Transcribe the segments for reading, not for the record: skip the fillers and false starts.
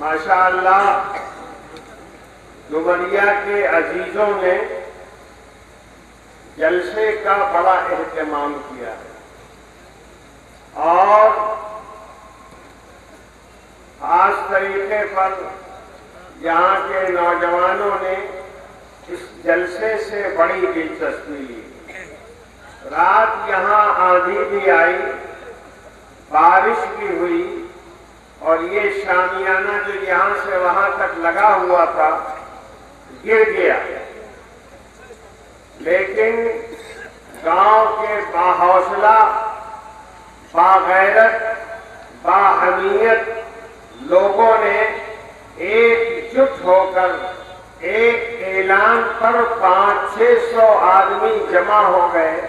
ماشاءاللہ ڈومریا کے عزیزوں نے جلسے کا بڑا اہتمام کیا اور خاص طریقے پر یہاں کے نوجوانوں نے اس جلسے سے بڑی دلچسپی لی۔ رات یہاں آندھی بھی آئی، بارش بھی ہوئی اور یہ شامیانہ جو یہاں سے وہاں تک لگا ہوا تھا گر گیا، لیکن گاؤں کے باحوصلہ، باغیرت، باہمیت لوگوں نے ایک جٹ ہو کر ایک اعلان پر 500-600 آدمی جمع ہو گئے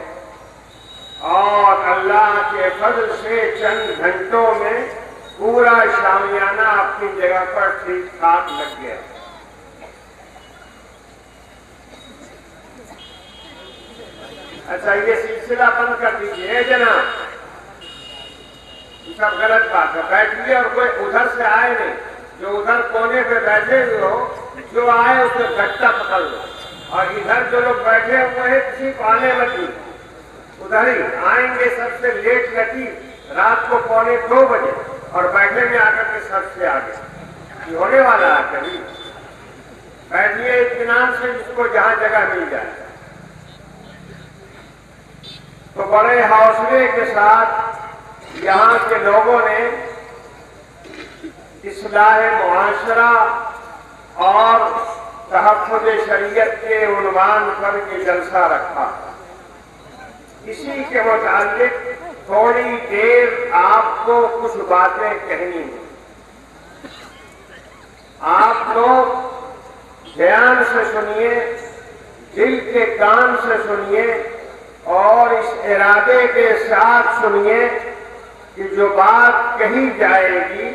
اور اللہ کے فضل سے چند گھنٹوں میں پورا شامیانہ اپنی جگہ پر ٹھیک ٹھاک لگ گیا۔ اچھا، یہ سلسلہ بند کر دیجیے جناب، یہ سب غلط بات ہے۔ بیٹھیے اور کوئی ادھر سے آئے نہیں، جو ادھر کونے پہ بیٹھے ہوئے ہو جو آئے اسے گھٹا پکڑ لو، اور ادھر جو لوگ بیٹھے ہوئے ہیں کسی کو آنے لگی ادھر ہی آئیں گے۔ سب سے لیٹ لگی رات کو 1:45 بجے اور بیٹھے میں آ کر کے سب سے آگے یہ ہونے والا ہے۔ کبھی بیٹھیے اطمینان سے، جس کو جہاں جگہ مل جائے۔ تو بڑے حوصلے کے ساتھ یہاں کے لوگوں نے اصلاح معاشرہ اور تحفظ شریعت کے عنوان پر یہ جلسہ رکھا۔ اسی کے متعلق تھوڑی دیر آپ کو کچھ باتیں کہنی ہیں۔ آپ لوگ دھیان سے سنیے، دل کے کان سے سنیے اور اس ارادے کے ساتھ سنیے کہ جو بات کہی جائے گی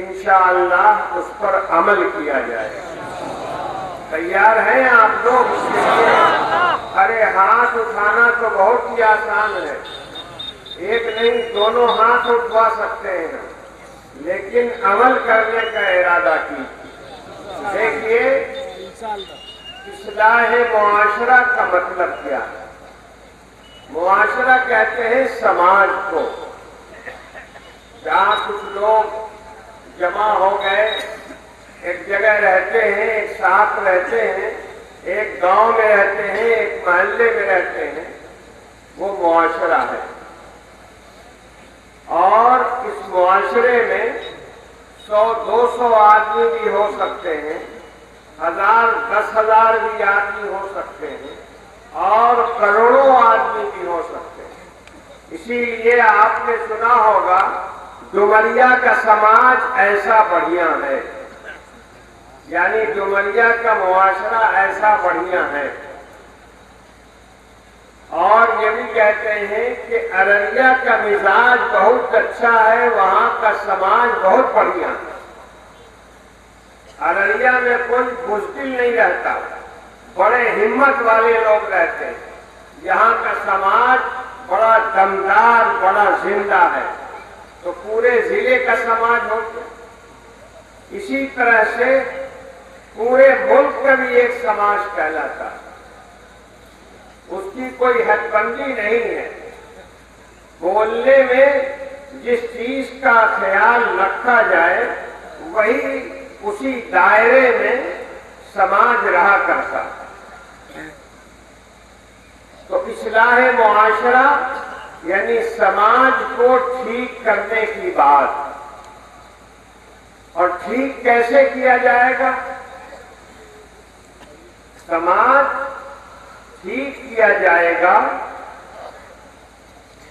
انشاءاللہ اس پر عمل کیا جائے گا۔ تیار ہیں آپ لوگ اس کے لیے؟ ارے ہاتھ اٹھانا تو بہت ہی آسان ہے، ایک نہیں دونوں ہاتھ اٹھوا سکتے ہیں، لیکن عمل کرنے کا ارادہ کیجیے۔ دیکھیے، اصلاح معاشرہ کا مطلب کیا ہے؟ معاشرہ کہتے ہیں سماج کو، جہاں کچھ لوگ جمع ہو گئے، ایک جگہ رہتے ہیں، ایک ساتھ رہتے ہیں، ایک گاؤں میں رہتے ہیں، ایک محلے میں رہتے ہیں، وہ معاشرہ ہے۔ اور اس معاشرے میں 100-200 آدمی بھی ہو سکتے ہیں، 1000-10,000 بھی آدمی ہو سکتے ہیں اور کروڑوں آدمی بھی ہو سکتے ہیں۔ اسی لیے آپ نے سنا ہوگا ڈومریا کا سماج ایسا بڑھیا ہے، یعنی ڈومریا کا معاشرہ ایسا بڑھیا ہے۔ اور یہ بھی کہتے ہیں کہ ارریا کا مزاج بہت اچھا ہے، وہاں کا سماج بہت بڑھیا ہے۔ ارریا میں کوئی بزدل نہیں رہتا، بڑے ہمت والے لوگ رہتے ہیں۔ یہاں کا سماج بڑا دمدار، بڑا زندہ ہے، تو پورے ضلع کا سماج ہو گیا۔ اسی طرح سے پورے ملک کا بھی ایک سماج کہلاتا ہے، اس کی کوئی حد بندی نہیں ہے۔ بولنے میں جس چیز کا خیال رکھا جائے وہی اسی دائرے میں سماج رہا کرتا ہے۔ تو اصلاح معاشرہ یعنی سماج کو ٹھیک کرنے کی بات، اور ٹھیک کیسے کیا جائے گا؟ سماج ٹھیک کیا جائے گا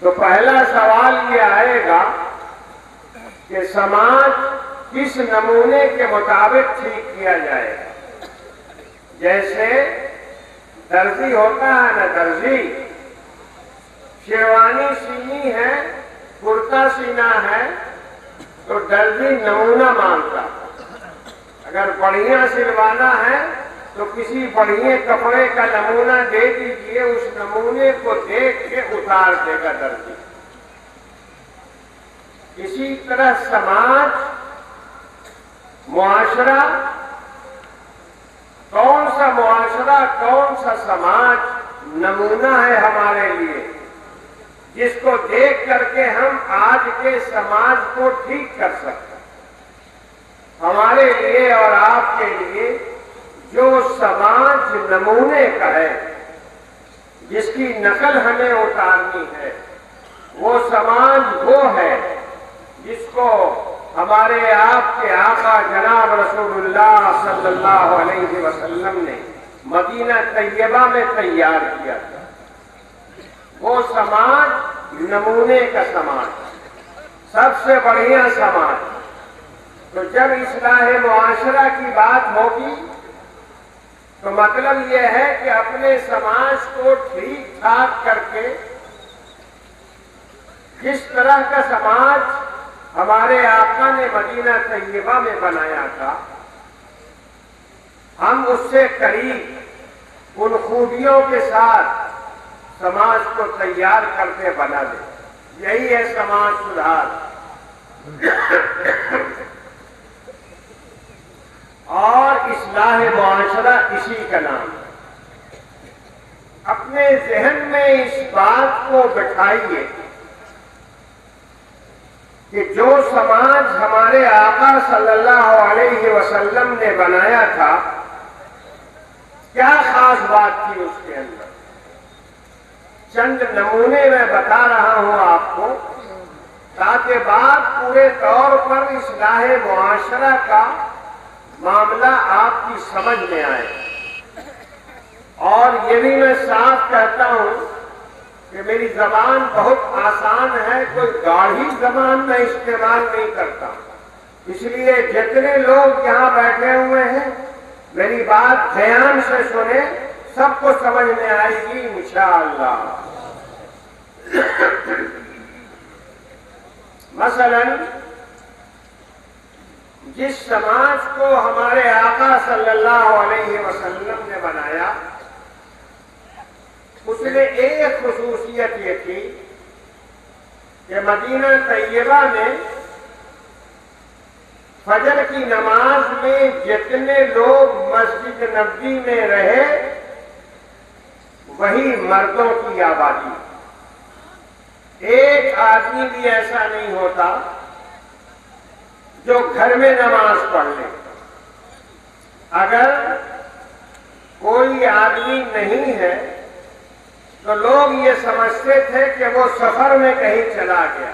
تو پہلا سوال یہ آئے گا کہ سماج کس نمونے کے مطابق ٹھیک کیا جائے گا۔ جیسے درزی ہوتا ہے نا، درزی شیروانی سینی ہے، کرتا سینا ہے، تو درزی نمونہ مانگتا۔ اگر بڑھیا سلوانا ہے تو کسی بڑھئے کپڑے کا نمونہ دے دیجئے، اس نمونے کو دیکھ کے اتار دے گا درزی۔ اسی طرح سماج معاشرہ، کون سا معاشرہ، کون سا سماج نمونہ ہے ہمارے لیے، جس کو دیکھ کر کے ہم آج کے سماج کو ٹھیک کر سکتے ہیں؟ ہمارے لیے اور آپ کے لیے جو سماج نمونے کا ہے، جس کی نقل ہمیں اتارنی ہے، وہ سماج وہ ہے جس کو ہمارے آپ کے آقا جناب رسول اللہ صلی اللہ علیہ وسلم نے مدینہ طیبہ میں تیار کیا تھا۔ وہ سماج نمونے کا سماج، سب سے بڑھیا سماج۔ تو جب اصلاح معاشرہ کی بات ہوگی تو مطلب یہ ہے کہ اپنے سماج کو ٹھیک ٹھاک کر کے جس طرح کا سماج ہمارے آقا نے مدینہ طیبہ میں بنایا تھا، ہم اس سے قریب ان خوبیوں کے ساتھ سماج کو تیار کرتے بنا دیں۔ یہی ہے سماج سدھار۔ اور اصلاح معاشرہ اسی کا نام ہے۔ اپنے ذہن میں اس بات کو بٹھائیے کہ جو سماج ہمارے آقا صلی اللہ علیہ وسلم نے بنایا تھا، کیا خاص بات تھی اس کے اندر؟ چند نمونے میں بتا رہا ہوں آپ کو، تاکہ بات پورے طور پر اصلاح معاشرہ کا معاملہ آپ کی سمجھ میں آئے۔ اور یہ بھی میں صاف کہتا ہوں کہ میری زبان بہت آسان ہے، کوئی گاڑھی زبان میں استعمال نہیں کرتا، اس لیے جتنے لوگ یہاں بیٹھے ہوئے ہیں میری بات دھیان سے سنیں، سب کو سمجھ میں آئے گی انشاءاللہ۔ مثلا جس سماج کو ہمارے آقا صلی اللہ علیہ وسلم نے بنایا، اس میں ایک خصوصیت یہ تھی کہ مدینہ طیبہ میں فجر کی نماز میں جتنے لوگ مسجد نبوی میں رہے وہی مردوں کی آبادی۔ ایک آدمی بھی ایسا نہیں ہوتا جو گھر میں نماز پڑھ لے۔ اگر کوئی آدمی نہیں ہے تو لوگ یہ سمجھتے تھے کہ وہ سفر میں کہیں چلا گیا،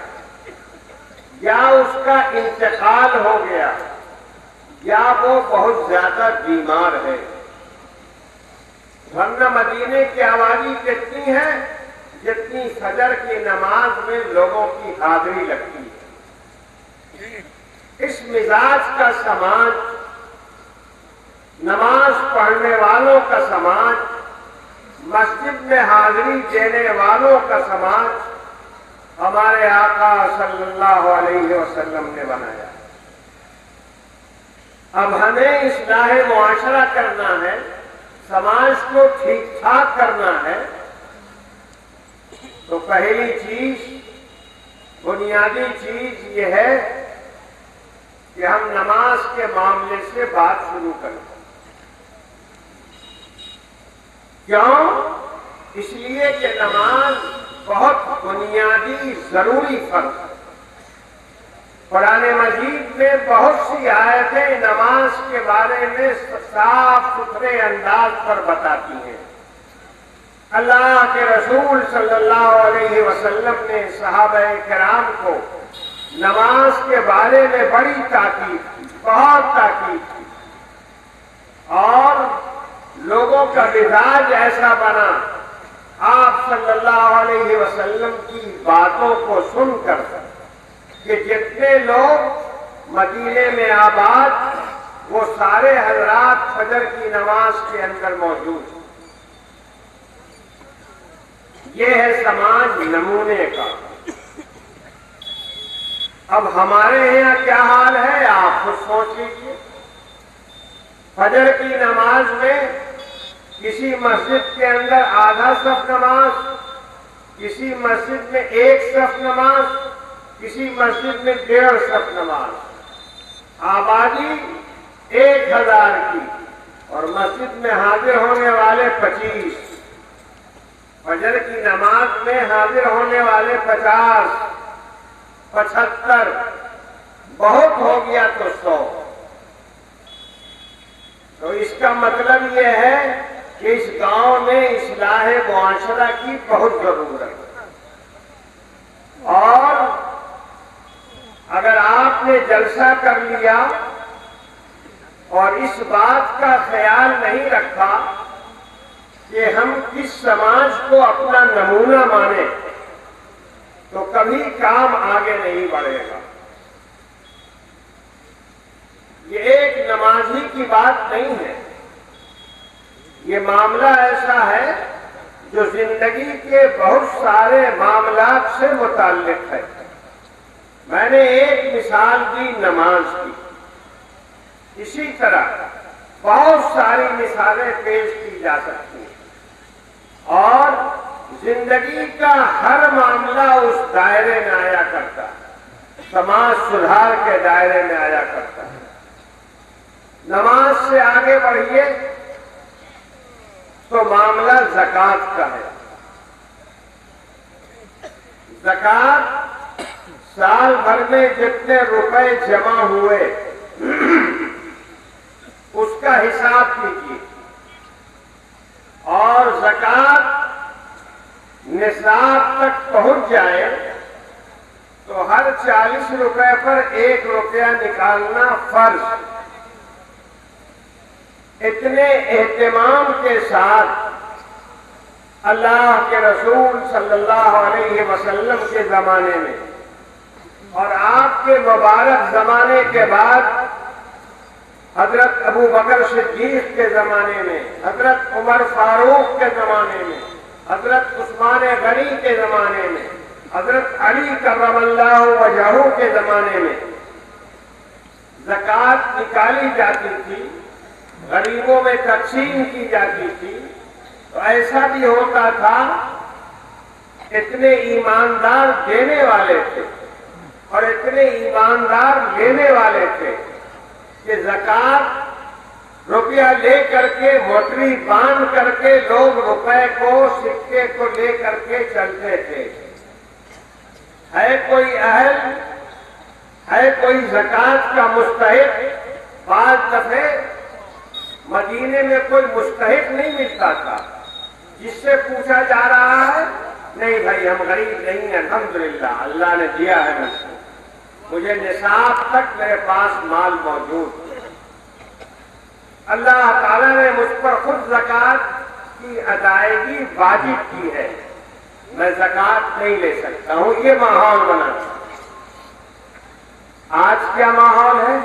یا اس کا انتقال ہو گیا، یا وہ بہت زیادہ بیمار ہے۔ ورنہ مدینے کی آبادی کتنی ہے جتنی فجر کی نماز میں لوگوں کی حاضری لگتی ہے۔ اس مزاج کا سماج، نماز پڑھنے والوں کا سماج، مسجد میں حاضری دینے والوں کا سماج ہمارے آقا صلی اللہ علیہ وسلم نے بنایا۔ اب ہمیں اصلاح معاشرہ کرنا ہے، سماج کو ٹھیک ٹھاک کرنا ہے، تو پہلی چیز، بنیادی چیز یہ ہے کہ ہم نماز کے معاملے سے بات شروع کریں۔ کیوں؟ اس لیے کہ نماز بہت بنیادی ضروری فرض ہے۔ قرآن مجید میں بہت سی آیتیں نماز کے بارے میں صاف ستھرے انداز پر بتاتی ہیں۔ اللہ کے رسول صلی اللہ علیہ وسلم نے صحابہ کرام کو نماز کے بارے میں بڑی تاکید کی، بہت تاکید کی، اور لوگوں کا مزاج ایسا بنا، آپ صلی اللہ علیہ وسلم کی باتوں کو سن کر کہ جتنے لوگ مدینے میں آباد، وہ سارے حضرات فجر کی نماز کے اندر موجود ہیں۔ یہ ہے سماج نمونے کا۔ اب ہمارے یہاں کیا حال ہے آپ خود سوچ لیجیے۔ فجر کی نماز میں کسی مسجد کے اندر آدھا صف نماز، کسی مسجد میں ایک صف نماز، کسی مسجد میں 1.5 صف نماز۔ آبادی 1000 کی، اور مسجد میں حاضر ہونے والے 25، فجر کی نماز میں حاضر ہونے والے 50، 75، بہت ہو گیا تو 100۔ تو اس کا مطلب یہ ہے کہ اس گاؤں میں اصلاح معاشرہ کی بہت ضرورت ہے۔ اور اگر آپ نے جلسہ کر لیا اور اس بات کا خیال نہیں رکھا کہ ہم کس سماج کو اپنا نمونہ مانیں، تو کبھی کام آگے نہیں بڑھے گا۔ یہ ایک نمازی کی بات نہیں ہے، یہ معاملہ ایسا ہے جو زندگی کے بہت سارے معاملات سے متعلق ہے۔ میں نے ایک مثال دی نماز کی، اسی طرح بہت ساری مثالیں پیش کی جا سکتی ہیں، اور زندگی کا ہر معاملہ اس دائرے میں آیا کرتا ہے، سماج سدھار کے دائرے میں آیا کرتا ہے۔ نماز سے آگے بڑھیے تو معاملہ زکوٰۃ کا ہے۔ زکوٰۃ سال بھر میں جتنے روپے جمع ہوئے اس کا حساب کیجیے، اور زکوٰۃ نصاب تک پہنچ جائے تو ہر 40 روپے پر 1 روپیہ نکالنا فرض۔ اتنے اہتمام کے ساتھ اللہ کے رسول صلی اللہ علیہ وسلم کے زمانے میں اور آپ کے مبارک زمانے کے بعد حضرت ابو بکر صدیق کے زمانے میں، حضرت عمر فاروق کے زمانے میں، حضرت عثمان غنی کے زمانے میں، حضرت علی کرم اللہ وجہہ کے زمانے میں زکوٰۃ نکالی جاتی تھی، غریبوں میں تقسیم کی جاتی تھی۔ تو ایسا بھی ہوتا تھا، اتنے ایماندار دینے والے تھے اور اتنے ایماندار لینے والے تھے کہ زکوٰۃ روپیہ لے کر کے موٹری باندھ کر کے لوگ روپے کو سکے کو لے کر کے چلتے تھے۔ ہے کوئی اہل، ہے کوئی زکوٰۃ کا مستحق؟ بعض دفعے مدینے میں کوئی مستحق نہیں ملتا تھا، جس سے پوچھا جا رہا ہے، نہیں بھائی ہم غریب نہیں ہیں، الحمدللہ اللہ نے دیا ہے مجھے نصاب تک میرے پاس مال موجود۔ اللہ تعالیٰ نے مجھ پر خود زکوٰۃ کی ادائیگی واجب کی ہے، میں زکوٰۃ نہیں لے سکتا ہوں، یہ ماحول بنا۔ آج کیا ماحول ہے؟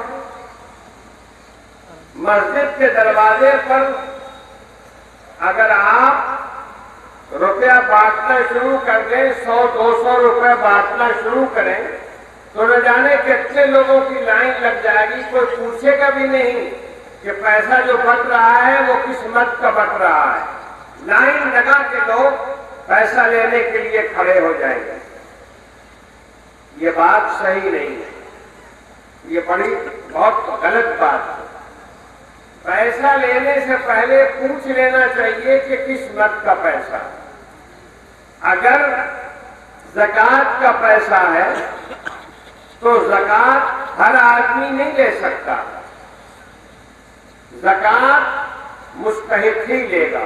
مسجد کے دروازے پر اگر آپ روپیہ بانٹنا شروع کر دیں، 100-200 روپے بانٹنا شروع کریں، تو نہ جانے کتنے لوگوں کی لائن لگ جائے گی، کوئی پوچھے گا بھی نہیں کہ پیسہ جو بٹ رہا ہے وہ کس مت کا بٹ رہا ہے۔ لائن لگا کے لوگ پیسہ لینے کے لیے کھڑے ہو جائیں گے۔ یہ بات صحیح نہیں ہے، یہ بڑی بہت غلط بات ہے۔ پیسہ لینے سے پہلے پوچھ لینا چاہیے کہ کس مت کا پیسہ۔ اگر زکوٰۃ کا پیسہ ہے تو زکوٰۃ ہر آدمی نہیں لے سکتا، زکوٰۃ مستحق ہی لے گا،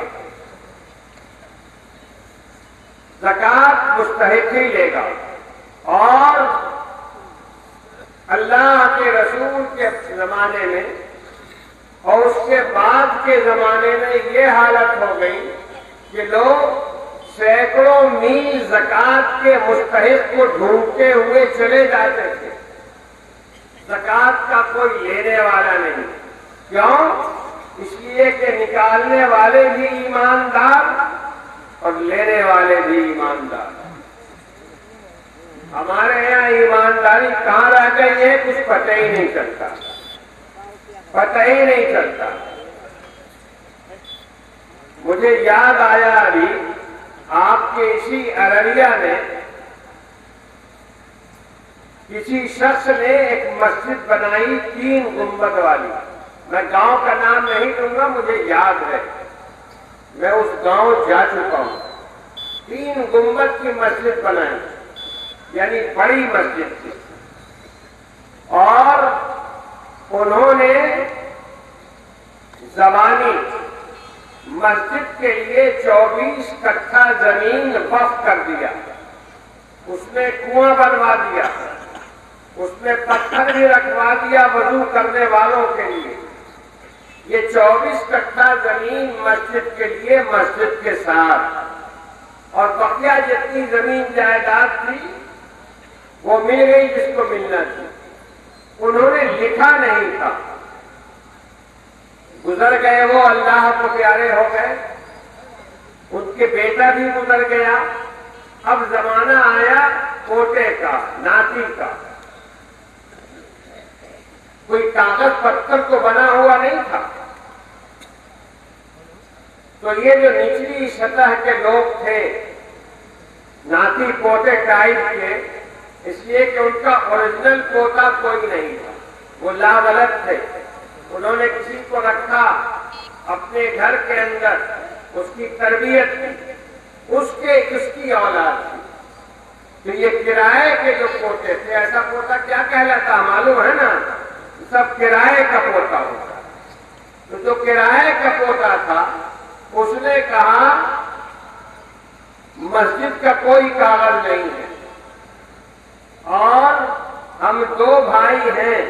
زکوٰۃ مستحق ہی لے گا۔ اور اللہ کے رسول کے زمانے میں اور اس کے بعد کے زمانے میں یہ حالت ہو گئی کہ لوگ سینکڑوں میل زکوٰۃ کے مستحق کو ڈھونڈتے ہوئے چلے جاتے تھے، زکوٰۃ کا کوئی لینے والا نہیں۔ کیوں؟ اس لیے کہ نکالنے والے بھی ایماندار اور لینے والے بھی ایماندار۔ ہمارے یہاں ایمانداری کہاں رہ گئی ہے کچھ پتہ ہی نہیں چلتا، پتہ ہی نہیں چلتا۔ مجھے یاد آیا ابھی آپ کے اسی ارریہ میں کسی شخص نے ایک مسجد بنائی 3 گنبد والی۔ میں گاؤں کا نام نہیں دوں گا، مجھے یاد ہے، میں اس گاؤں جا چکا ہوں۔ 3 گنبد کی مسجد بنائی، یعنی بڑی مسجد تھی، اور انہوں نے زمانی مسجد کے لیے 24 کٹھا زمین وقف کر دیا، اس میں کنواں بنوا دیا، اس میں پتھر بھی رکھوا دیا وضو کرنے والوں کے لیے۔ یہ 24 کٹھا زمین مسجد کے لیے، مسجد کے ساتھ، اور بقیہ جتنی زمین جائیداد تھی وہ مل گئی جس کو ملنا تھی۔ انہوں نے لکھا نہیں تھا، گزر گئے، وہ اللہ کو پیارے ہو گئے، ان کے بیٹا بھی گزر گیا، اب زمانہ آیا پوتے کا، ناتی کا۔ کوئی کاغذ پتھر تو بنا ہوا نہیں تھا، تو یہ جو نچلی سطح کے لوگ تھے، ناتی پوتے ٹائپ کے، اس لیے کہ ان کا اوریجنل پوتا کوئی نہیں تھا، وہ لاولد تھے، انہوں نے کسی کو رکھا اپنے گھر کے اندر، اس کی تربیت کی، اس کی اولاد تھی۔ تو یہ کرائے کے جو پوتے تھے، ایسا پوتا کیا کہلاتا معلوم ہے نا، سب کرائے کا پوتا ہوتا۔ تو جو کرائے کا پوتا تھا، اس نے کہا مسجد کا کوئی کاغذ نہیں ہے، اور ہم 2 بھائی ہیں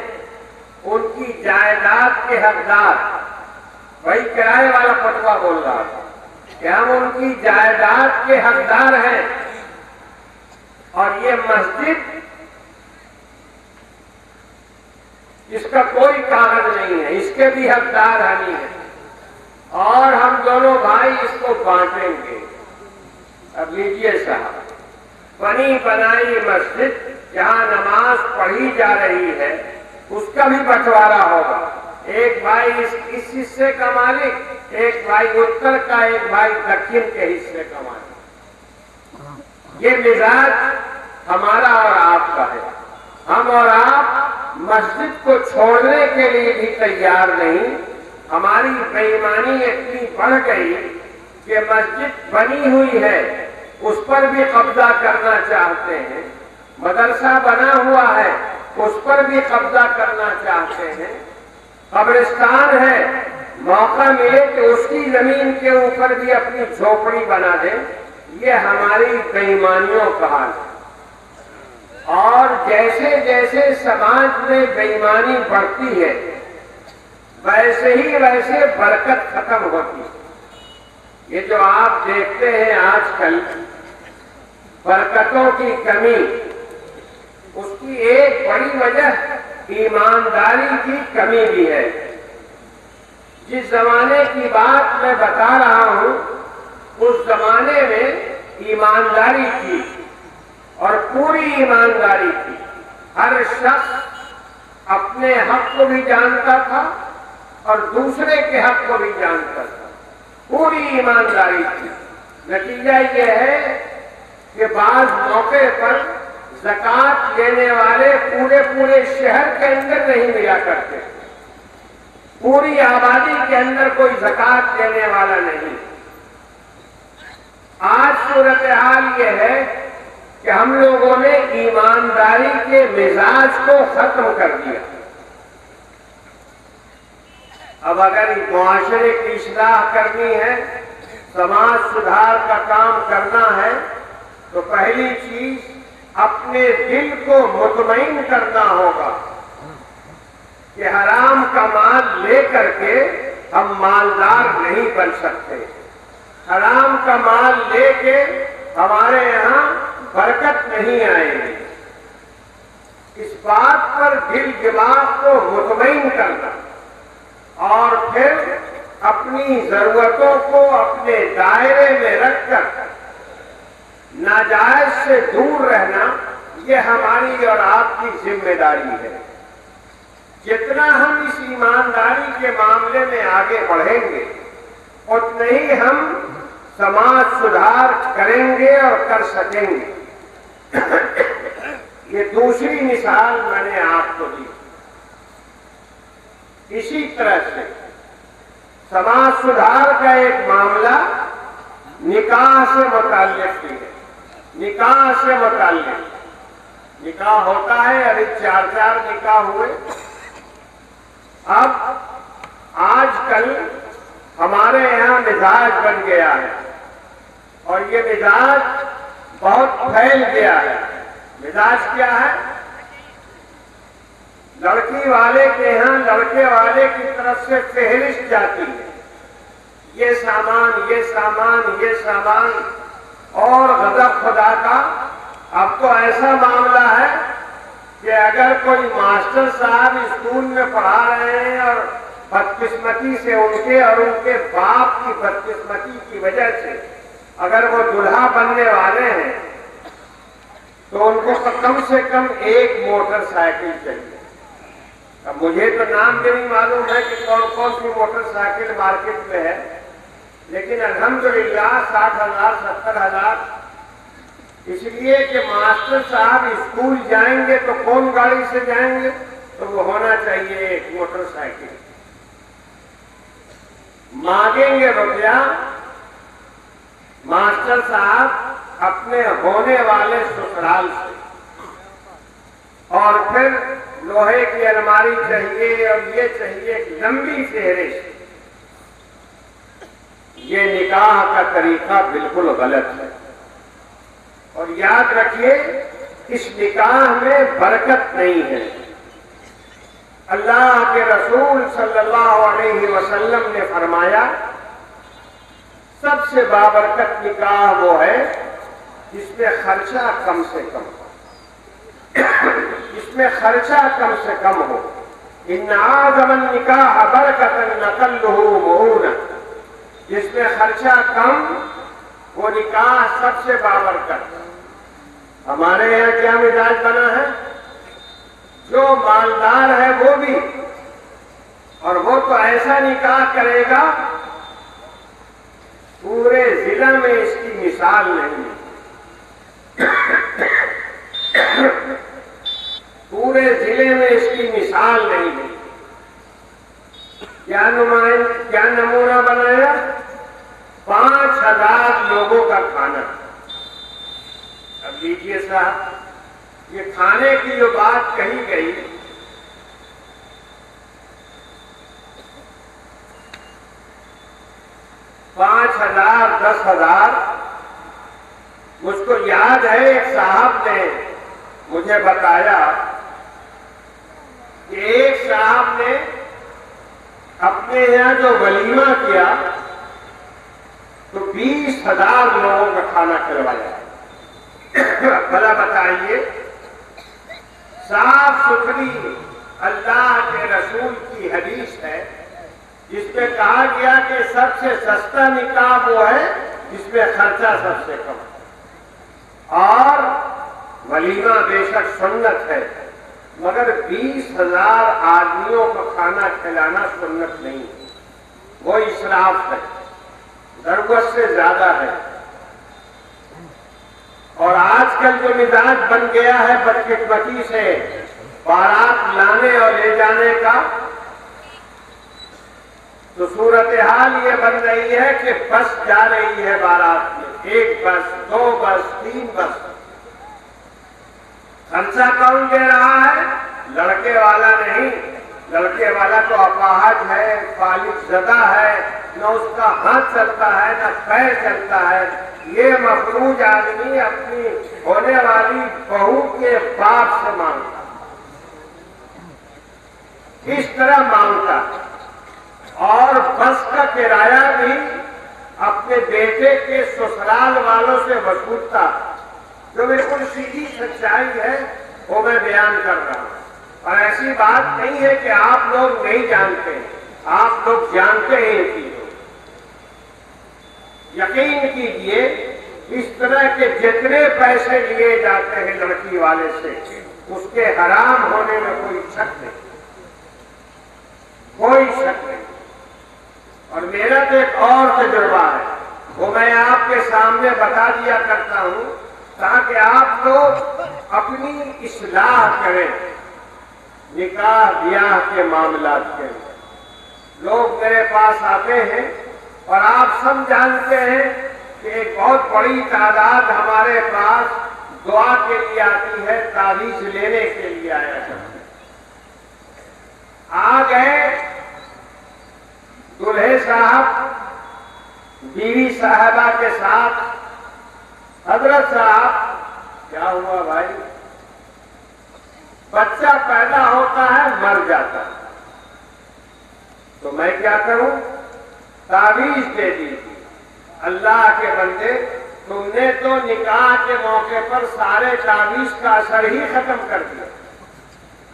ان کی جائیداد کے حقدار۔ وہی کرائے والا فتویٰ بول رہا تھا کہ ہم ان کی جائیداد کے حقدار ہیں، اور یہ مسجد اس کا کوئی کاغذ نہیں ہے، اس کے بھی حقدار ہم ہی ہیں، اور ہم دونوں بھائی اس کو بانٹیں گے۔ اب لیجیے صاحب، بنی بنائی مسجد جہاں نماز پڑھی جا رہی ہے، اس کا بھی بٹوارا ہوگا، ایک بھائی اس حصے کا مالک، ایک بھائی اتر کا، ایک بھائی دکن کے حصے کا مالک۔ یہ مزاج ہمارا اور آپ کا ہے۔ ہم اور آپ مسجد کو چھوڑنے کے لیے بھی تیار نہیں۔ ہماری بے ایمانی اتنی بڑھ گئی کہ مسجد بنی ہوئی ہے، اس پر بھی قبضہ کرنا چاہتے ہیں، مدرسہ بنا ہوا ہے، اس پر بھی قبضہ کرنا چاہتے ہیں، قبرستان ہے، موقع ملے کہ اس کی زمین کے اوپر بھی اپنی جھوپڑی بنا دیں۔ یہ ہماری بے ایمانیوں کا حال ہے، اور جیسے جیسے سماج میں بے ایمانی بڑھتی ہے، ویسے ہی ویسے برکت ختم ہوتی ہے۔ یہ جو آپ دیکھتے ہیں آج کل برکتوں کی کمی، اس کی ایک بڑی وجہ ایمانداری کی کمی بھی ہے۔ جس زمانے کی بات میں بتا رہا ہوں، اس زمانے میں ایمانداری تھی، اور پوری ایمانداری تھی۔ ہر شخص اپنے حق کو بھی جانتا تھا اور دوسرے کے حق کو بھی جانتا تھا، پوری ایمانداری تھی۔ نتیجہ یہ ہے کہ بعض موقع پر زکوٰۃ لینے والے پورے شہر کے اندر نہیں ملا کرتے، پوری آبادی کے اندر کوئی زکوٰۃ لینے والا نہیں۔ آج صورتحال یہ ہے کہ ہم لوگوں نے ایمانداری کے مزاج کو ختم کر دیا۔ اب اگر معاشرے کی اصلاح کرنی ہے، سماج سدھار کا کام کرنا ہے، تو پہلی چیز اپنے دل کو مطمئن کرنا ہوگا کہ حرام کا مال لے کر کے ہم مالدار نہیں بن سکتے، حرام کا مال لے کے ہمارے یہاں برکت نہیں آئے گی۔ اس بات پر دل دماغ کو مطمئن کرنا، اور پھر اپنی ضرورتوں کو اپنے دائرے میں رکھ کر ناجائز سے دور رہنا، یہ ہماری اور آپ کی ذمہ داری ہے۔ جتنا ہم اس ایمانداری کے معاملے میں آگے بڑھیں گے، اتنے ہی ہم سماج سدھار کریں گے اور کر سکیں گے۔ یہ دوسری مثال میں نے آپ کو دی۔ اسی طرح سے سماج سدھار کا ایک معاملہ نکاح سے متعلق بھی ہے. نکاح سے متعلق نکاح ہوتا ہے، ابھی 4 نکاح ہوئے. اب آج کل ہمارے یہاں مزاج بن گیا ہے اور یہ مزاج بہت پھیل گیا ہے. مزاج کیا ہے؟ لڑکی والے کے یہاں لڑکے والے کی طرف سے فہرست جاتی ہے، یہ سامان یہ سامان یہ سامان. اور غضب خدا کا اب تو ایسا معاملہ ہے کہ اگر کوئی ماسٹر صاحب اسکول میں پڑھا رہے ہیں اور بدقسمتی سے ان کے باپ کی بدقسمتی کی وجہ سے اگر وہ دلہا بننے والے ہیں تو ان کو کم سے کم ایک موٹر سائیکل چاہیے. اب مجھے تو نام بھی نہیں معلوم ہے کہ کون کون سی موٹر سائیکل مارکیٹ میں ہے، لیکن الحمدللہ 60,000 70,000. اس لیے کہ ماسٹر صاحب اسکول جائیں گے تو کون گاڑی سے جائیں گے؟ تو وہ ہونا چاہیے ایک موٹر سائیکل. مانگیں گے روپیہ ماسٹر صاحب اپنے ہونے والے سسرال سے، اور پھر لوہے کی الماری چاہیے اور یہ چاہیے، ایک لمبی فہرست. یہ نکاح کا طریقہ بالکل غلط ہے. اور یاد رکھیے اس نکاح میں برکت نہیں ہے. اللہ کے رسول صلی اللہ علیہ وسلم نے فرمایا سب سے بابرکت نکاح وہ ہے جس میں خرچہ کم سے کم ہو. جس میں خرچہ کم سے کم ہو. ان اعظم النکاح برکۃ نقلہ مؤونہ. جس میں خرچہ کم وہ نکاح سب سے بابرکت. ہمارے یہاں کیا مزاج بنا ہے؟ جو مالدار ہے وہ بھی، اور وہ تو ایسا نکاح کرے گا پورے ضلع میں اس کی مثال نہیں ہے. پورے ضلع میں اس کی مثال نہیں ہے. کیا نمونہ بنایا؟ 5,000 لوگوں کا کھانا. اب لیجیے صاحب، یہ کھانے کی جو بات کہی گئی، $5,000 $10,000. مجھ کو یاد ہے ایک صاحب نے مجھے بتایا کہ ایک صاحب نے اپنے یہاں جو ولیمہ کیا تو 20,000 لوگوں کا کھانا کھلوایا. بھلا بتائیے، صاف ستھری اللہ کے رسول کی حدیث ہے جس میں کہا گیا کہ سب سے سستا نکاح وہ ہے جس میں خرچہ سب سے کم. اور ولیمہ بے شک سنت ہے، مگر 20,000 آدمیوں کو کھانا کھلانا سنت نہیں ہے. وہ اسراف ہے، ضرورت سے زیادہ ہے. اور آج کل جو مزاج بن گیا ہے بدقسمتی سے بارات لانے اور لے جانے کا، تو صورتحال یہ بن رہی ہے کہ بس جا رہی ہے بارات میں، 1 بس 2 بس 3 بس. خرچہ کون دے رہا ہے؟ لڑکے والا نہیں. لڑکے والا تو اپاہج ہے، فالج زدہ ہے، نہ اس کا ہاتھ چلتا ہے نہ پیر چلتا ہے. یہ مفلوج آدمی اپنی ہونے والی بہو کے باپ سے مانگتا، اس طرح مانگتا. اور بس کا کرایہ بھی اپنے بیٹے کے سسرال والوں سے وصولتا. جو بالکل سیدھی سچائی ہے وہ میں بیان کر رہا ہوں. اور ایسی بات نہیں ہے کہ آپ لوگ نہیں جانتے، آپ لوگ جانتے ہیں یہ چیزوں. یقین کیجئے اس طرح کے جتنے پیسے لیے جاتے ہیں لڑکی والے سے، اس کے حرام ہونے میں کوئی شک نہیں، کوئی شک نہیں. اور میرا تو ایک اور تجربہ ہے، وہ میں آپ کے سامنے بتا دیا کرتا ہوں تاکہ آپ لوگ اپنی اصلاح کریں نکاح بیاہ کے معاملات کے. لوگ میرے پاس آتے ہیں اور آپ سب جانتے ہیں کہ ایک بہت بڑی تعداد ہمارے پاس دعا کے لیے آتی ہے، تعویذ لینے کے لیے آیا کرتی ہے۔ آ گئے دلہے صاحب بیوی صاحبہ کے ساتھ، حضرت صاحب کیا ہوا بھائی؟ بچہ پیدا ہوتا ہے مر جاتا ہے، تو میں کیا کروں؟ تعویذ دے دی۔ اللہ کے بندے، تم نے تو نکاح کے موقع پر سارے تعویذ کا اثر ہی ختم کر دیا،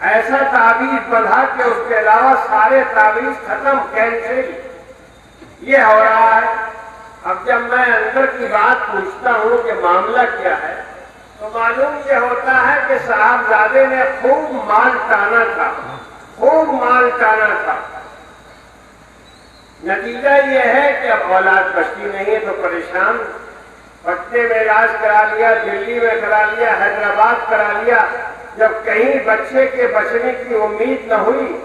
ایسا تعویذ بندھا کہ اس کے علاوہ سارے تعویذ ختم، کینسل، یہ ہو رہا ہے۔ اب جب میں اندر کی بات پوچھتا ہوں کہ معاملہ کیا ہے، تو معلوم یہ ہوتا ہے کہ صاحبزادے نے خوب مال ٹانا تھا، خوب مال ٹانا تھا۔ نتیجہ یہ ہے کہ اب اولاد بچتی نہیں ہے تو پریشان، پٹنے میں علاج کرا لیا، دلی میں کرا لیا، حیدرآباد کرا لیا، جب کہیں بچے کے بچنے کی امید نہ ہوئی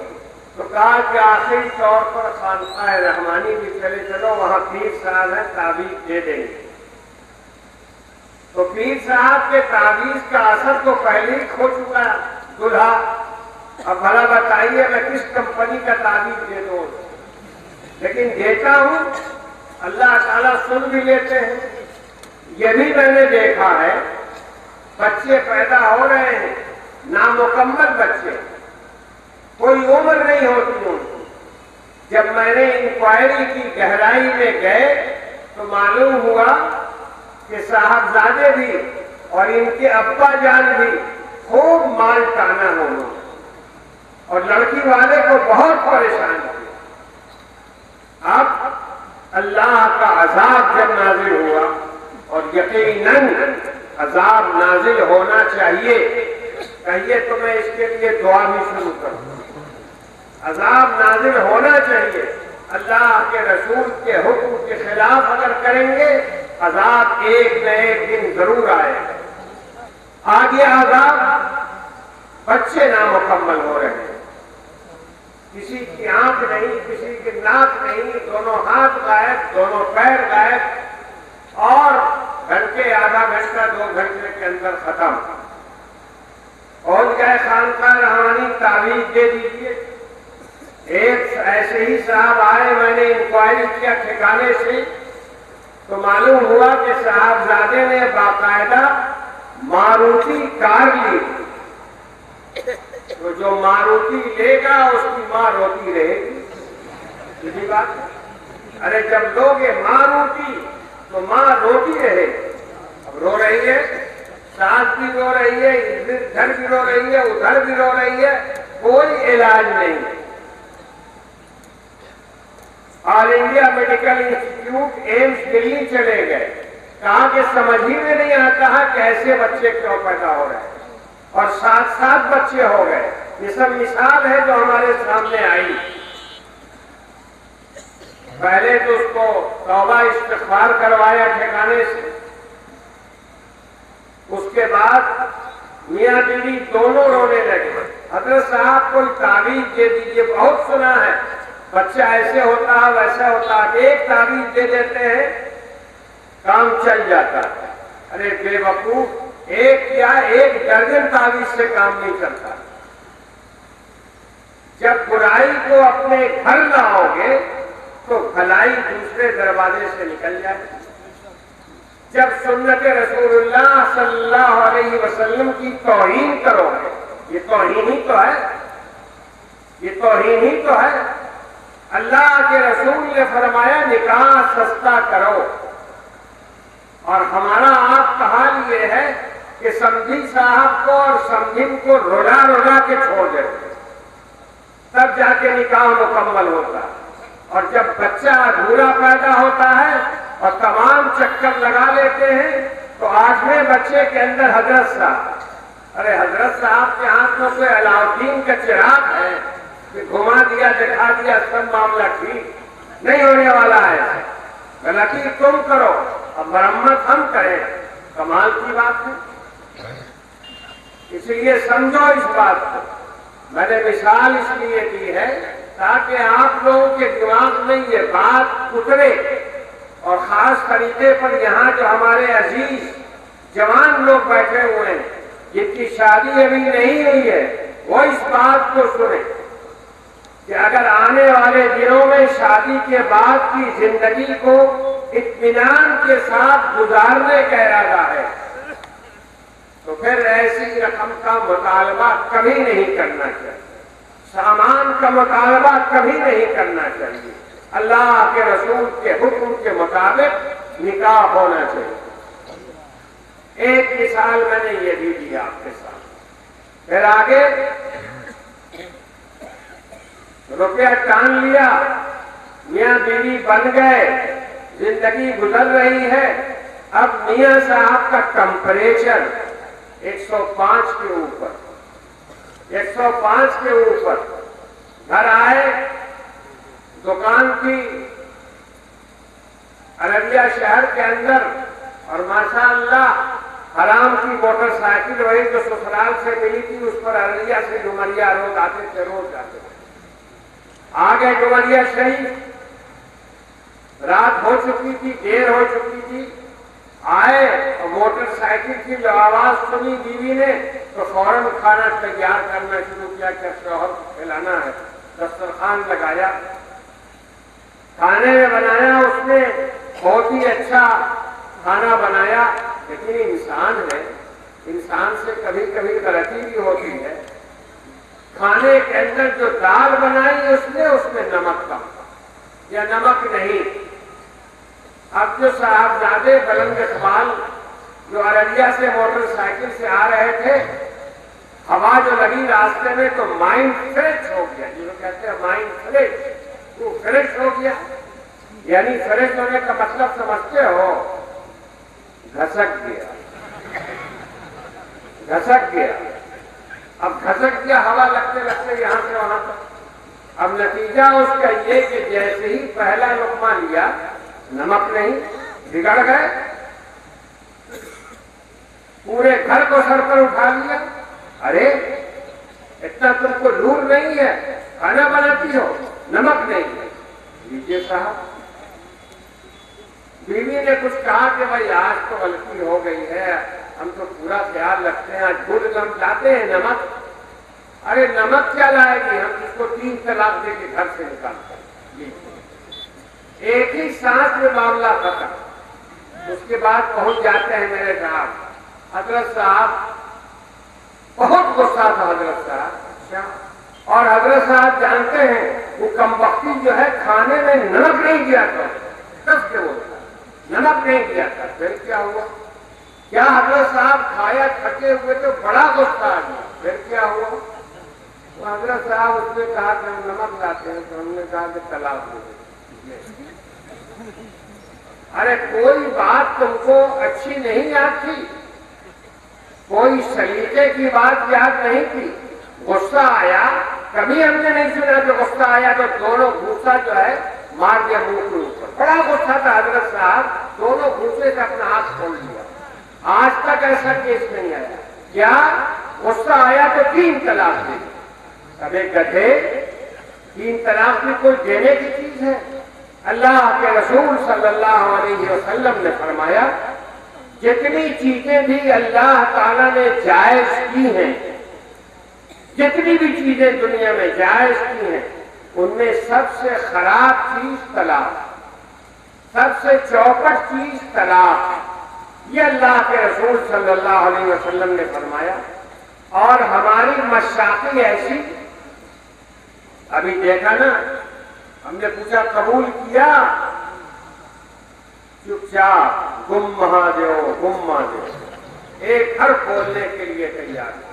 تو کہا کہ آخری طور پر خانقاہ رحمانی بھی چلے چلو، وہاں پیر صاحب ہیں، تعویذ دے دیں گے۔ تو پیر صاحب کے تعویذ کا اثر تو پہلے ہی کھو چکا ہے دلہا، اب بھلا بتائیے میں کس کمپنی کا تعویذ دے دوں؟ لیکن دیتا ہوں، اللہ تعالیٰ سن بھی لیتے ہیں۔ یہ بھی میں نے دیکھا ہے، بچے پیدا ہو رہے ہیں، نامکمل بچے، کوئی عمر نہیں ہوتی ان کی۔ جب میں نے انکوائری کی، گہرائی میں گئے تو معلوم ہوا کہ صاحبزادے بھی اور ان کے ابا جان بھی خوب مال ٹانا ہوا اور لڑکی والے کو بہت پریشان کیا۔ اب اللہ کا عذاب جب نازل ہوا، اور یقیناً عذاب نازل ہونا چاہیے، کہیے تو میں اس کے لیے دعا بھی شروع کروں۔ عذاب نازل ہونا چاہیے، اللہ کے رسول کے حکم کے خلاف اگر کریں گے عذاب ایک نہ ایک دن ضرور آئے گا۔ آگے عذاب، بچے نامکمل ہو رہے ہیں، کسی کی آنکھ نہیں، کسی کی ناک نہیں، دونوں ہاتھ غائب، دونوں پیر غائب، اور گھنٹے، آدھا گھنٹہ، 2 گھنٹے کے اندر ختم۔ اور کیا خانقاہ رحمانی تعویذ دے دیجیے۔ ایک ایسے ہی صاحب آئے، میں نے انکوائری کیا ٹھکانے سے، تو معلوم ہوا کہ صاحبزادے نے باقاعدہ ماروتی کار لی، تو جو ماروتی لے گا اس کی ماں روتی رہے گی، سیدھی بات ہے۔ ارے جب لوگے ماروتی تو ماں روتی رہے گی۔ اب رو رہی ہے، ساس بھی رو رہی ہے، ادھر بھی رو رہی ہے، ادھر بھی رو رہی ہے، کوئی علاج نہیں ہے۔ آل انڈیا میڈیکل انسٹیٹیوٹ ایمس دلی چلے گئے، کہا کہ سمجھ ہی میں نہیں آتا ہے کہ ایسے بچے کیوں پیدا ہو رہے ہیں، اور 7 بچے ہو گئے۔ یہ سب مثال ہے جو ہمارے سامنے آئی۔ پہلے تو اس کو توبہ استغفار کروایا ٹھکانے سے، اس کے بعد میاں بیوی دونوں رونے لگے، حضرت صاحب کوئی تعویذ دے دیجیے، بہت سنا ہے بچہ ایسے ہوتا ہے ویسا ہوتا ہے، ایک تعویذ دے دیتے ہیں کام چل جاتا ہے۔ ارے بے وقوف، ایک یا 1 درجن تعویذ سے کام نہیں چلتا۔ جب برائی کو اپنے گھر لاؤ گے تو بھلائی دوسرے دروازے سے نکل جائے۔ جب سنت رسول اللہ صلی اللہ علیہ وسلم کی توہین کرو گے، یہ توہین ہی تو ہے، یہ توہین ہی تو ہے۔ اللہ کے رسول نے فرمایا نکاح سستا کرو، اور ہمارا آپ کا حال یہ ہے کہ سمجھی صاحب کو اور سمجھن کو رولا رولا کے چھوڑ دیتے، تب جا کے نکاح مکمل ہوتا ہے۔ اور جب بچہ ادھورا پیدا ہوتا ہے اور تمام چکر لگا لیتے ہیں تو 8ویں بچے کے اندر حضرت صاحب، ارے حضرت صاحب کے ہاتھ میں کوئی علاؤدین کا چراغ ہے کہ گھما دیا دکھا دیا سب معاملہ ٹھیک نہیں ہونے والا ہے، غلطی تم کرو اور مرمت ہم کریں، کمال کی بات ہے۔ اس لیے سمجھو اس بات کو، میں نے مثال اس لیے دی ہے تاکہ آپ لوگوں کے دماغ میں یہ بات اترے، اور خاص طریقے پر یہاں جو ہمارے عزیز جوان لوگ بیٹھے ہوئے ہیں جن کی شادی ابھی نہیں ہوئی ہے، وہ اس بات کو سنیں کہ اگر آنے والے دنوں میں شادی کے بعد کی زندگی کو اطمینان کے ساتھ گزارنے کا ارادہ ہے تو پھر ایسی رقم کا مطالبہ کبھی نہیں کرنا چاہیے، سامان کا مطالبہ کبھی نہیں کرنا چاہیے، اللہ کے رسول کے حکم کے مطابق نکاح ہونا چاہیے۔ ایک مثال میں نے یہ بھی دی آپ کے ساتھ، پھر آگے روپیہ ٹان لیا، میاں بیوی بن گئے، زندگی گزر رہی ہے، اب میاں صاحب کا ٹمپریچر 105 کے اوپر، 105 کے اوپر، گھر آئے، دکان تھی ارریہ شہر کے اندر، اور ماشاء اللہ حرام کی موٹر سائیکل وہی جو سسرال سے ملی تھی اس پر ارریہ سے ڈومریا روز آتے تھے، روز جاتے تھے۔ آگے ڈومریا شریف، رات ہو چکی تھی، دیر ہو چکی تھی، آئے اور موٹر سائیکل کی جو آواز سنی بیوی نے تو فوراً کھانا تیار کرنا شروع کیا کہ شوہر کو کھلانا ہے، دسترخوان لگایا، کھانے میں بنایا، اس نے بہت ہی اچھا کھانا بنایا، لیکن انسان ہے، انسان سے کبھی کبھی غلطی بھی ہوتی ہے۔ کھانے کے اندر جو دال بنائی اس میں نمک کم یا نمک نہیں۔ اب جو صاحبزادے بلند اقبال جو ارریہ سے موٹر سائیکل سے آ رہے تھے، ہوا جو لگی راستے میں تو مائنڈ فریش ہو گیا، جسے کہتے ہیں مائنڈ فریش، وہ فریش ہو گیا، یعنی فریش ہونے کا مطلب سمجھتے ہو؟ گھسک گیا، گھسک گیا۔ اب گھسک گیا ہوا لگتے لگتے یہاں سے وہاں تک۔ اب نتیجہ اس کا یہ کہ جیسے ہی پہلا لقمہ لیا نمک نہیں، بگڑ گئے، پورے گھر کو سر پر اٹھا لیا، ارے اتنا تم کو نور نہیں ہے، کھانا بناتی ہو، نمک نہیں ہے، لیجیے صاحب۔ بیوی نے کچھ کہا کہ بھائی آج تو غلطی ہو گئی ہے، ہم تو پورا خیال رکھتے ہیں، آج بھول ہم لاتے ہیں نمک۔ ارے نمک کیا لائے گی، ہم اس کو 3 طلاق دے کے گھر سے نکالتے ہیں۔ ایک ہی سانس میں معاملہ ختم۔ اس کے بعد پہنچ جاتے ہیں میرے صاحب، حضرت صاحب بہت غصہ تھا، حضرت صاحب، اور حضرت صاحب جانتے ہیں وہ کمبختی جو ہے کھانے میں نمک نہیں دیا تھا، کس کے بولتا نمک نہیں دیا تھا۔ پھر کیا ہوا؟ کیا حضرت صاحب کھایا تھکے ہوئے تو بڑا غصہ آ گیا، پھر کیا ہوا؟ تو حضرت صاحب اس نے کہا کہ ہم نمک لاتے ہیں، تو ہم نے کہا کہ طلاق دے دیں۔ ارے کوئی بات تم کو اچھی نہیں یاد تھی، کوئی سلیقے کی بات یاد نہیں تھی، غصہ آیا، کبھی ہم نے نہیں سنا کہ غصہ آیا تو دونوں گھوسا جو ہے مار دیا منہ کے اوپر، بڑا غصہ تھا حضرت صاحب، دونوں گھوسے سے اپنا ہاتھ کھول دیا۔ آج تک ایسا کیس نہیں آیا، کیا غصہ آیا تو 3 طلاق دے۔ اب ایک گدھے 3 طلاق میں کوئی دینے کی چیز ہے؟ اللہ کے رسول صلی اللہ علیہ وسلم نے فرمایا جتنی چیزیں بھی اللہ تعالیٰ نے جائز کی ہیں، جتنی بھی چیزیں دنیا میں جائز کی ہیں، ان میں سب سے خراب چیز طلاق، سب سے چوپٹ چیز طلاق، یہ اللہ کے رسول صلی اللہ علیہ وسلم نے فرمایا۔ اور ہماری مشاقی ایسی، ابھی دیکھا نا، ہم نے پوچھا قبول کیا، چپ چاپ گم مہا دیو، گم مہا دیو، ایک گھر کھولنے کے لیے تیار ہے۔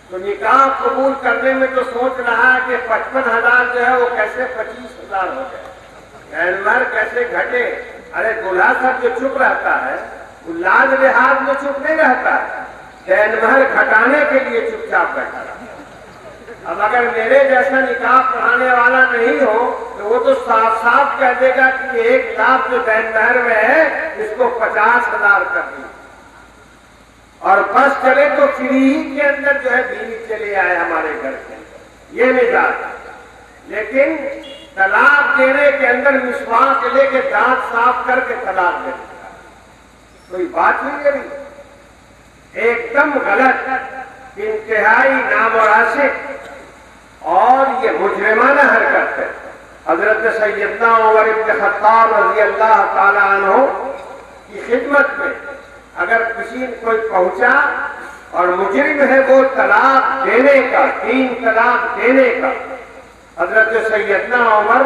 تو نکاح قبول کرنے میں تو سوچ رہا ہے کہ 55,000 جو ہے وہ کیسے 25,000 ہو گئے، مہر کیسے گھٹے۔ ارے دلہا صاحب جو چپ رہتا ہے وہ لاج لحاظ میں چپ نہیں رہتا ہے، مہر گھٹانے کے لیے چپ چاپ بیٹھا رہا۔ اب اگر میرے جیسا نکاح پڑھانے والا نہیں ہو تو وہ تو صاف صاف کہہ دے گا کہ 1 لاکھ جو دین مہر میں ہے اس کو 50,000 کر دیں، اور بس چلے تو فری کے اندر جو ہے بیوی چلے آئے ہمارے گھر کے، یہ مزاج۔ لیکن طلاق دینے کے اندر مسواک لے کے دانت صاف کر کے طلاق دے دیتا ہے۔ کوئی بات نہیں کری، ایک دم غلط، انتہائی نامناسب اور یہ مجرمانہ حرکت ہے۔ حضرت سیدنا عمر بن خطاب رضی اللہ تعالی عنہ کی خدمت میں اگر کسی کوئی پہنچا اور مجرم ہے وہ طلاق دینے کا، 3 طلاق دینے کا، حضرت سیدنا عمر